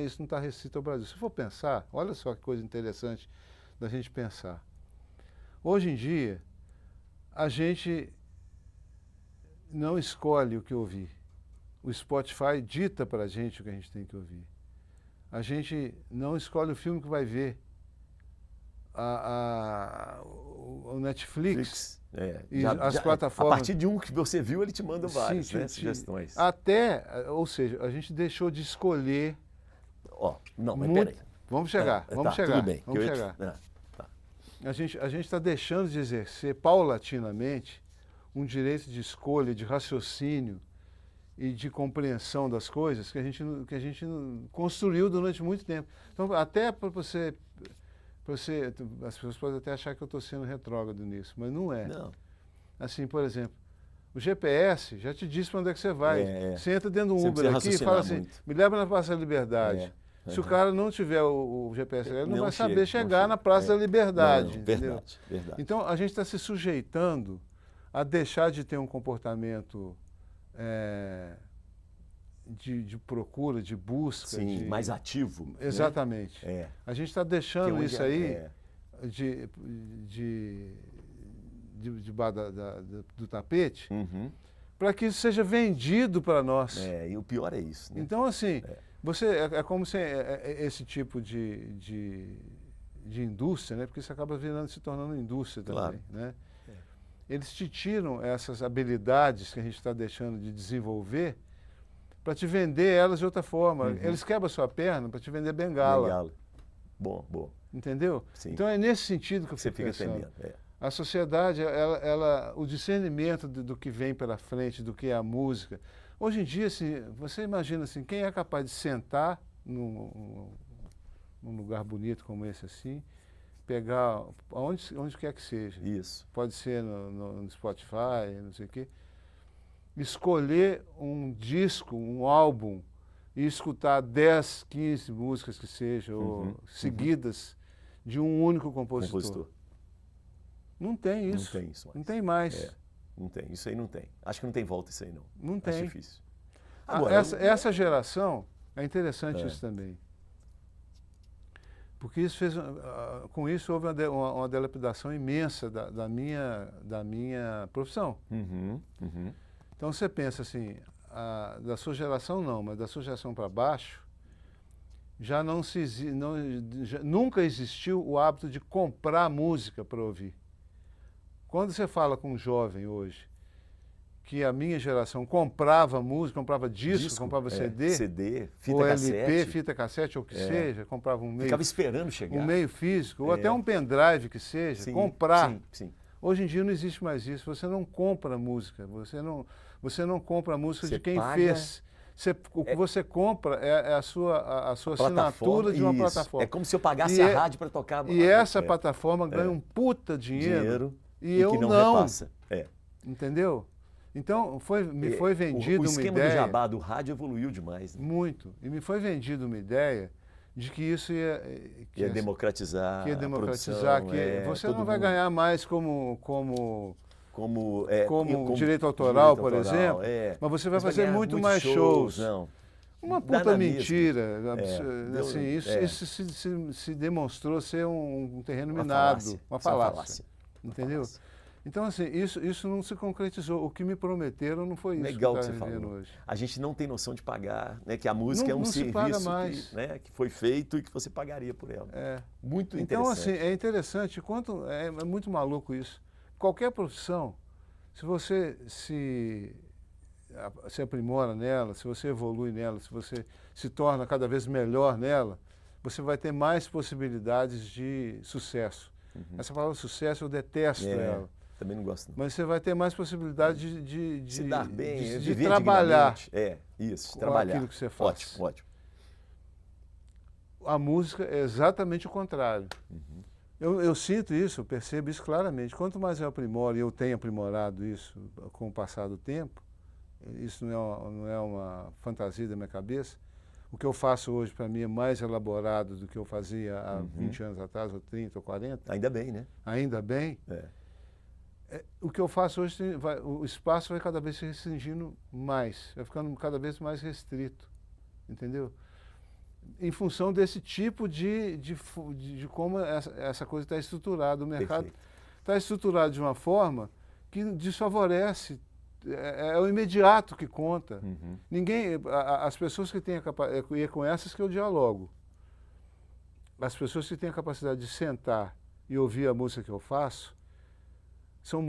isso não está restrito ao Brasil. Se for pensar, olha só que coisa interessante da gente pensar. Hoje em dia, a gente não escolhe o que ouvir. O Spotify dita para a gente o que a gente tem que ouvir. A gente não escolhe o filme que vai ver. O Netflix E as A plataformas... partir de um que você viu, ele te manda várias, Sim, né, sugestões. ou seja, a gente deixou de escolher Ó, não, mas muito... peraí. Vamos chegar, vamos Tá, chegar. tudo bem. Vamos chegar. A gente está deixando de exercer paulatinamente um direito de escolha, de raciocínio e de compreensão das coisas que a gente construiu durante muito tempo. Então, até para você, as pessoas podem até achar que eu estou sendo retrógrado nisso, mas não é. Não. Assim, por exemplo, o GPS já te diz para onde é que você vai. Você entra dentro de um Você Uber aqui e fala assim, muito. me leva na Praça da Liberdade. Se o cara não tiver o GPS, ele não vai saber chegar na Praça da Liberdade. Não, entendeu? Verdade. Então, a gente está se sujeitando a deixar de ter um comportamento de procura, de busca. Sim, mais ativo. Exatamente. Né? A gente está deixando isso aí debaixo do tapete para que isso seja vendido para nós. E o pior é isso. Né? Então, assim, é como se esse tipo de indústria, né? Porque isso acaba se tornando indústria também. Claro. Né? Eles te tiram essas habilidades que a gente está deixando de desenvolver para te vender elas de outra forma. Eles quebram a sua perna para te vender bengala. Bengala. Bom. Entendeu? Sim. Então é nesse sentido que eu você fico fica pensando. temendo. A sociedade, o discernimento do que vem pela frente, do que é a música. Hoje em dia, assim, você imagina assim, quem é capaz de sentar num lugar bonito como esse assim, pegar onde quer que seja. Isso. Pode ser no Spotify, não sei o quê. Escolher um disco, um álbum, e escutar 10, 15 músicas que sejam, ou seguidas, de um único compositor. Não tem isso. Não tem isso mais. Não tem mais. Não tem. Isso aí não tem. Acho que não tem volta isso aí, não. Não tem. Acho difícil. Agora, essa geração, é interessante isso também. Porque com isso houve uma dilapidação imensa da minha profissão. Então você pensa assim, da sua geração não, mas da sua geração para baixo, nunca existiu o hábito de comprar música para ouvir. Quando você fala com um jovem hoje, que a minha geração comprava música, comprava disco, comprava CD, fita ou cassete. LP, fita cassete, ou o que seja, comprava um meio... Ficava esperando chegar. Um meio físico, ou até um pendrive que seja, comprar. Sim. Hoje em dia não existe mais isso, você não compra música, você não compra a música de quem fez. O que você compra é a sua assinatura de uma plataforma. É como se eu pagasse a rádio para tocar. E essa plataforma ganha um puta dinheiro e eu que não não. Repassa. Entendeu? Então, me foi vendido uma ideia... O esquema do jabá do rádio evoluiu demais. Né? Muito. E me foi vendido uma ideia de que isso ia democratizar. Que ia democratizar, você não vai ganhar mais como direito autoral, por exemplo, mas você vai fazer muito mais shows. Uma puta mentira. Isso se demonstrou ser um terreno minado, uma falácia. Entendeu? Então, assim, isso não se concretizou. O que me prometeram não foi isso. Legal que você falou. Hoje. A gente não tem noção de pagar, né? Que a música é um serviço que foi feito e que você pagaria por ela. Muito interessante. Então, assim, é interessante. É muito maluco isso. Qualquer profissão, se você se aprimora nela, se você evolui nela, se você se torna cada vez melhor nela, você vai ter mais possibilidades de sucesso. Essa palavra sucesso eu detesto ela. Também não gosto. Não. Mas você vai ter mais possibilidade de se dar bem, de trabalhar. Trabalhar. Aquilo que você faz. Ótimo. A música é exatamente o contrário. Eu sinto isso, eu percebo isso claramente. Quanto mais eu aprimoro, e eu tenho aprimorado isso com o passar do tempo, isso não é uma fantasia da minha cabeça, o que eu faço hoje para mim é mais elaborado do que eu fazia há 20 anos atrás, ou 30, ou 40. Ainda bem, né? Ainda bem. O que eu faço hoje, o espaço vai cada vez se restringindo mais, vai ficando cada vez mais restrito, entendeu? Em função desse tipo de como essa coisa está estruturada. O mercado está estruturado de uma forma que desfavorece. É o imediato que conta. As pessoas que têm a capacidade, e é com essas que eu dialogo, as pessoas que têm a capacidade de sentar e ouvir a música que eu faço, são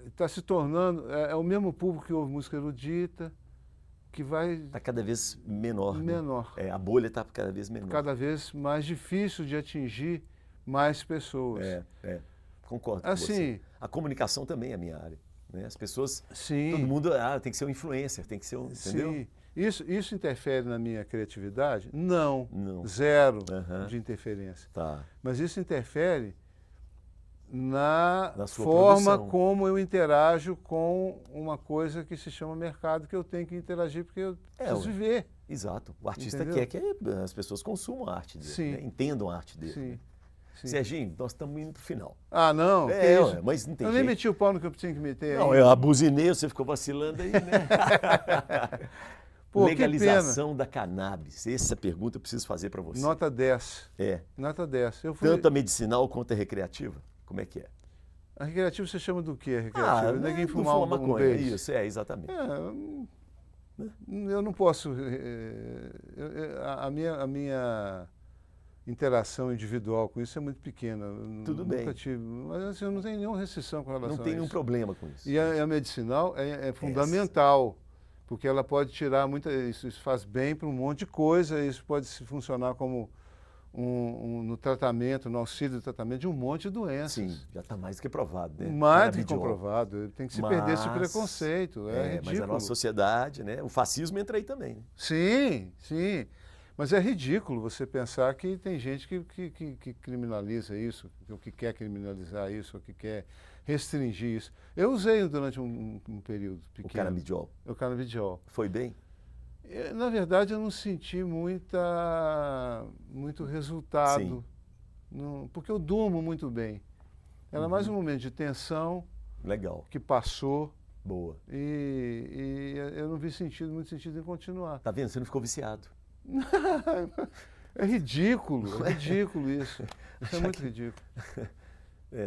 está se tornando, é o mesmo público que ouve música erudita, que vai Está cada vez menor, né? menor, A bolha está cada vez menor. cada vez mais difícil de atingir mais pessoas. Concordo com você. Assim, A comunicação também é a minha área, né? As pessoas, sim, todo mundo tem que ser um influencer, tem que ser um, entendeu? sim. Isso interfere na minha criatividade? Não, Não. zero Aham. de interferência. Tá. Mas isso interfere na sua forma produção. como eu interajo com uma coisa que se chama mercado, que eu tenho que interagir porque eu preciso ué. viver. Exato. O artista Entendeu? quer que as pessoas consumam a arte dele, Sim. né? Entendam a arte dele. Sim, Né? sim. Serginho, nós estamos indo para o final. Ah, não, que isso? Ué, mas não tem Eu nem jeito. meti o pau no que eu tinha que meter Não, aí. eu abusinei, você ficou vacilando aí, né? Pô, que Legalização da cannabis. Essa pergunta eu preciso fazer para você. Nota 10. É. Nota 10. Eu fui... Tanto a medicinal quanto a recreativa? Como é que é? A recreativa você chama do quê, a recreativa? Ninguém do fumar um maconha. beijo. Isso, exatamente. Eu não posso... a minha interação individual com isso é muito pequena. Tudo Nunca bem. tive, mas assim, eu não tenho nenhuma restrição com relação Não tem a nenhum isso. problema com isso. E a medicinal é fundamental, porque ela pode tirar isso faz bem para um monte de coisa, isso pode funcionar como no tratamento, no auxílio do tratamento de um monte de doenças. Sim, já está mais do que provado, né? Mais do que Canabidiol. comprovado, tem que se perder esse preconceito, é ridículo. Mas a nossa sociedade, né? O fascismo entra aí também. Né? Sim, sim. Mas é ridículo você pensar que tem gente que criminaliza isso, ou que quer criminalizar isso, ou que quer restringir isso. Eu usei durante um período pequeno. O canabidiol. O canabidiol. Foi bem? Na verdade, eu não senti muito resultado, porque eu durmo muito bem. Era mais um momento de tensão. Legal. Que passou. Boa. E eu não vi muito sentido em continuar. Tá vendo? Você não ficou viciado. É ridículo isso. Isso é muito ridículo.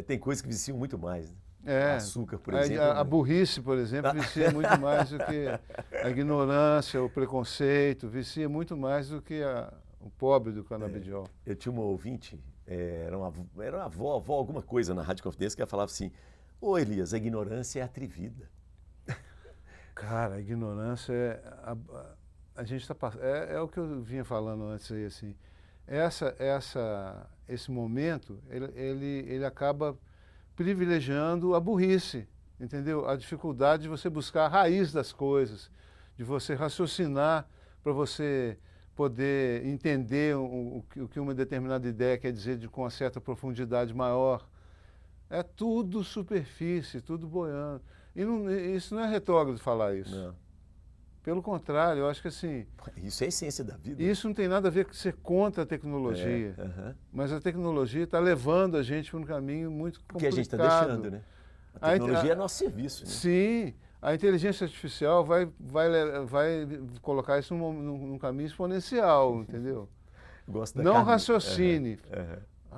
Tem coisas que viciam muito mais. Né? Açúcar, por a, exemplo. A burrice, por exemplo, vicia muito mais do que a ignorância, o preconceito, vicia muito mais do que o pobre do canabidiol. Eu tinha uma ouvinte, era uma avó, alguma coisa na Rádio Confidência, que ela falava assim: ô Elias, a ignorância é atrevida. Cara, a ignorância a gente está passando. É o que eu vinha falando antes aí, assim. Esse momento, ele acaba privilegiando a burrice, entendeu? A dificuldade de você buscar a raiz das coisas, de você raciocinar para você poder entender o que uma determinada ideia quer dizer com uma certa profundidade maior. É tudo superfície, tudo boiando. E isso não é retrógrado falar isso. Não. Pelo contrário, eu acho que assim... Isso é a essência da vida. Isso não tem nada a ver com ser contra a tecnologia. Mas a tecnologia está levando a gente para um caminho muito complicado. Porque a gente está deixando, né? A tecnologia é nosso serviço. Né? Sim. A inteligência artificial vai colocar isso num caminho exponencial, entendeu? Gosto da Não Carmen. raciocine.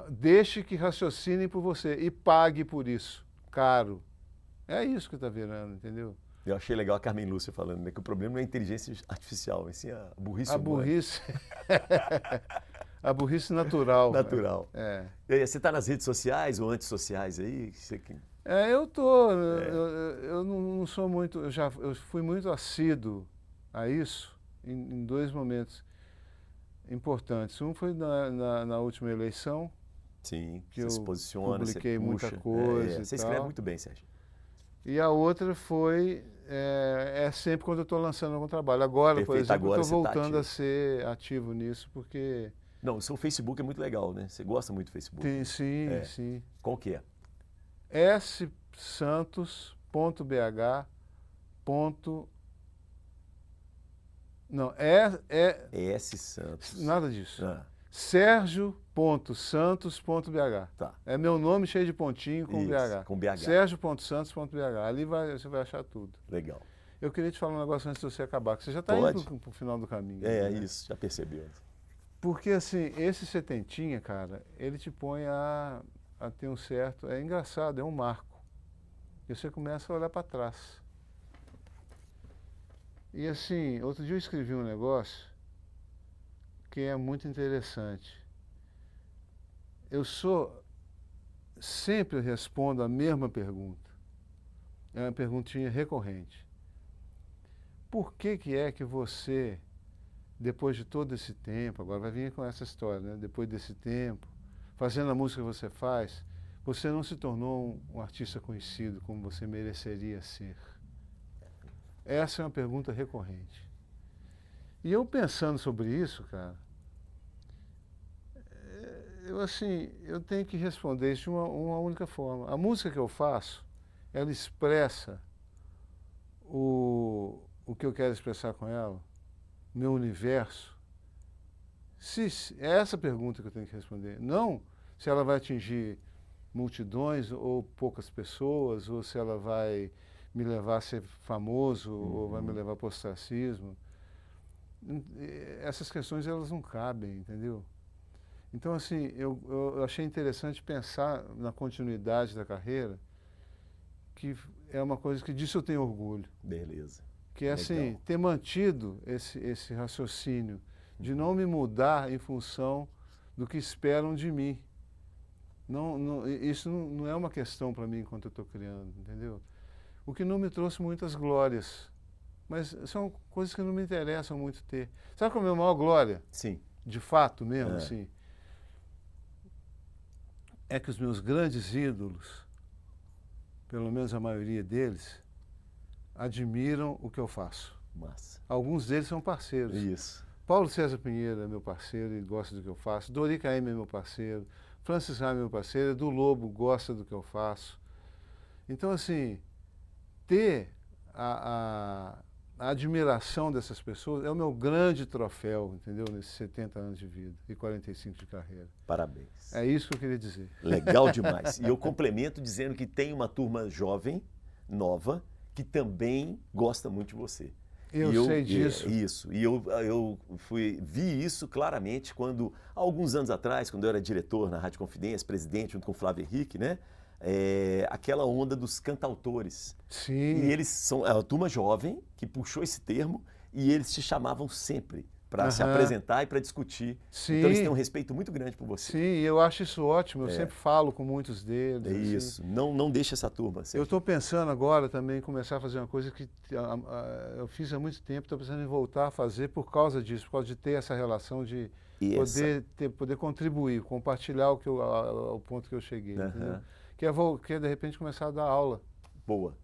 Deixe que raciocinem por você e pague por isso. Caro. É isso que está virando, entendeu? Eu achei legal a Carmen Lúcia falando, né, que o problema não é a inteligência artificial, mas sim a burrice humana. Burrice. A burrice natural. Natural. E aí, você está nas redes sociais ou antissociais aí? Eu tô. Eu não sou muito. Eu fui muito assíduo a isso em dois momentos importantes. Um foi na última eleição. Sim, que você eu se posiciona, publiquei você puxa. muita coisa. Você escreve muito bem, Sérgio. E a outra foi sempre quando eu estou lançando algum trabalho. Agora, Perfeito, por exemplo, eu estou voltando tá a ser ativo nisso, porque... Não, o seu Facebook é muito legal, né? Você gosta muito do Facebook. Sim, sim. Qual que é? ssantos.bh. Não, S. Santos. Nada disso. Sergio.santos.bh. Tá. É meu nome cheio de pontinho com BH. Com BH. Sergio.santos.bh. Ali você vai achar tudo. Legal. Eu queria te falar um negócio antes de você acabar, que você já está indo para o final do caminho. Né? Isso, já percebeu. Porque, assim, esse setentinha, cara, ele te põe a ter um certo... É engraçado, é um marco. E você começa a olhar para trás. E, assim, outro dia eu escrevi um negócio que é muito interessante. sempre respondo a mesma pergunta. É uma perguntinha recorrente. Por que é que você, depois de todo esse tempo, agora vai vir com essa história, né? Depois desse tempo, fazendo a música que você faz, você não se tornou um artista conhecido como você mereceria ser? Essa é uma pergunta recorrente. E eu pensando sobre isso, cara, eu tenho que responder isso de uma única forma. A música que eu faço, ela expressa o que eu quero expressar com ela, meu universo. É essa pergunta que eu tenho que responder. Não se ela vai atingir multidões ou poucas pessoas, ou se ela vai me levar a ser famoso, ou vai me levar para o ostracismo. Essas questões, elas não cabem, entendeu? Então, assim, eu achei interessante pensar na continuidade da carreira, que é uma coisa que disso eu tenho orgulho. Beleza. Que é, assim, ter mantido esse raciocínio de não me mudar em função do que esperam de mim. Isso não é uma questão para mim enquanto eu estou criando, entendeu? O que não me trouxe muitas glórias, mas são coisas que não me interessam muito ter. Sabe qual é a minha maior glória? Sim. De fato mesmo, assim? É que os meus grandes ídolos, pelo menos a maioria deles, admiram o que eu faço. Massa. Alguns deles são parceiros. Isso. Paulo César Pinheiro é meu parceiro e gosta do que eu faço. Dori Caymmi é meu parceiro. Francis Raime é meu parceiro. Edu Lobo gosta do que eu faço. Então, assim, ter a admiração dessas pessoas é o meu grande troféu, entendeu? Nesses 70 anos de vida e 45 de carreira. Parabéns. É isso que eu queria dizer. Legal demais. E eu complemento dizendo que tem uma turma jovem, nova, que também gosta muito de você. Eu sei disso. Isso. E eu vi isso claramente quando, há alguns anos atrás, quando eu era diretor na Rádio Confidência, presidente, junto com o Flávio Henrique, né? Aquela onda dos cantautores. Sim. E eles são a turma jovem que puxou esse termo e eles te chamavam sempre para se apresentar e para discutir. Sim. Então eles têm um respeito muito grande por você. Sim, eu acho isso ótimo. Eu sempre falo com muitos deles. É isso. Assim. Não deixa essa turma. Eu estou pensando agora também em começar a fazer uma coisa que eu fiz há muito tempo, estou pensando em voltar a fazer por causa disso, por causa de ter essa relação de poder contribuir, compartilhar o ponto que eu cheguei. Entendeu? Que é, de repente, começar a dar aula. Boa.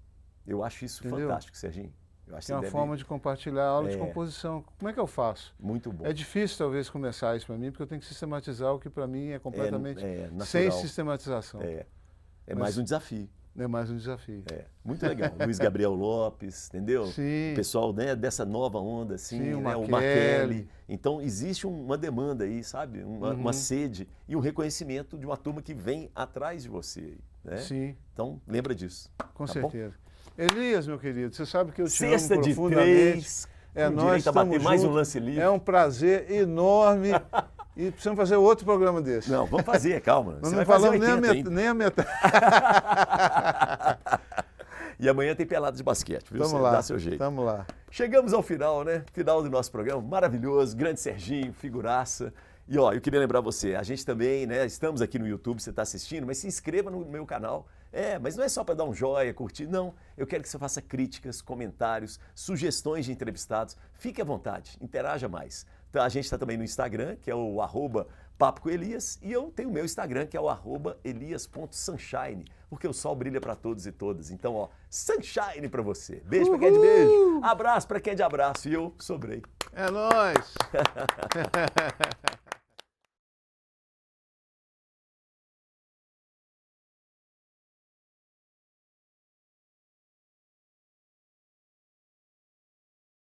Eu acho isso fantástico, Serginho. Eu acho que é uma forma de compartilhar a aula de composição. Como é que eu faço? Muito bom. É difícil, talvez, começar isso para mim, porque eu tenho que sistematizar o que, para mim, é completamente sem sistematização. É mais um desafio. É mais um desafio. Muito legal. Luiz Gabriel Lopes, entendeu? Sim. O pessoal, né, dessa nova onda, assim, sim, né, o Markelly. Então, existe uma demanda aí, sabe? Uma sede e um reconhecimento de uma turma que vem atrás de você. Né? Sim. Então, lembra disso. Com certeza. Bom? Elias, meu querido, você sabe que eu te Sexta amo de profundamente. Nós estamos juntos. Mais um lance livre. É um prazer enorme. E precisamos fazer outro programa desse. Não, vamos fazer, calma. Nós não falamos nem a metade. E amanhã tem pelada de basquete, viu? Tamo Você lá, dá seu jeito. Tamo lá. Chegamos ao final, né? Final do nosso programa. Maravilhoso, grande Serginho, figuraça. E ó, eu queria lembrar você, a gente também, né? Estamos aqui no YouTube, você está assistindo, mas se inscreva no meu canal. Mas não é só para dar um joia, curtir, não. Eu quero que você faça críticas, comentários, sugestões de entrevistados. Fique à vontade, interaja mais. Então, a gente está também no Instagram, que é o @Papo com Elias, e eu tenho o meu Instagram, que é o @elias.sunshine, porque o sol brilha para todos e todas. Então, ó, sunshine para você. Beijo para quem é de beijo, abraço para quem é de abraço, e eu sobrei. É nóis!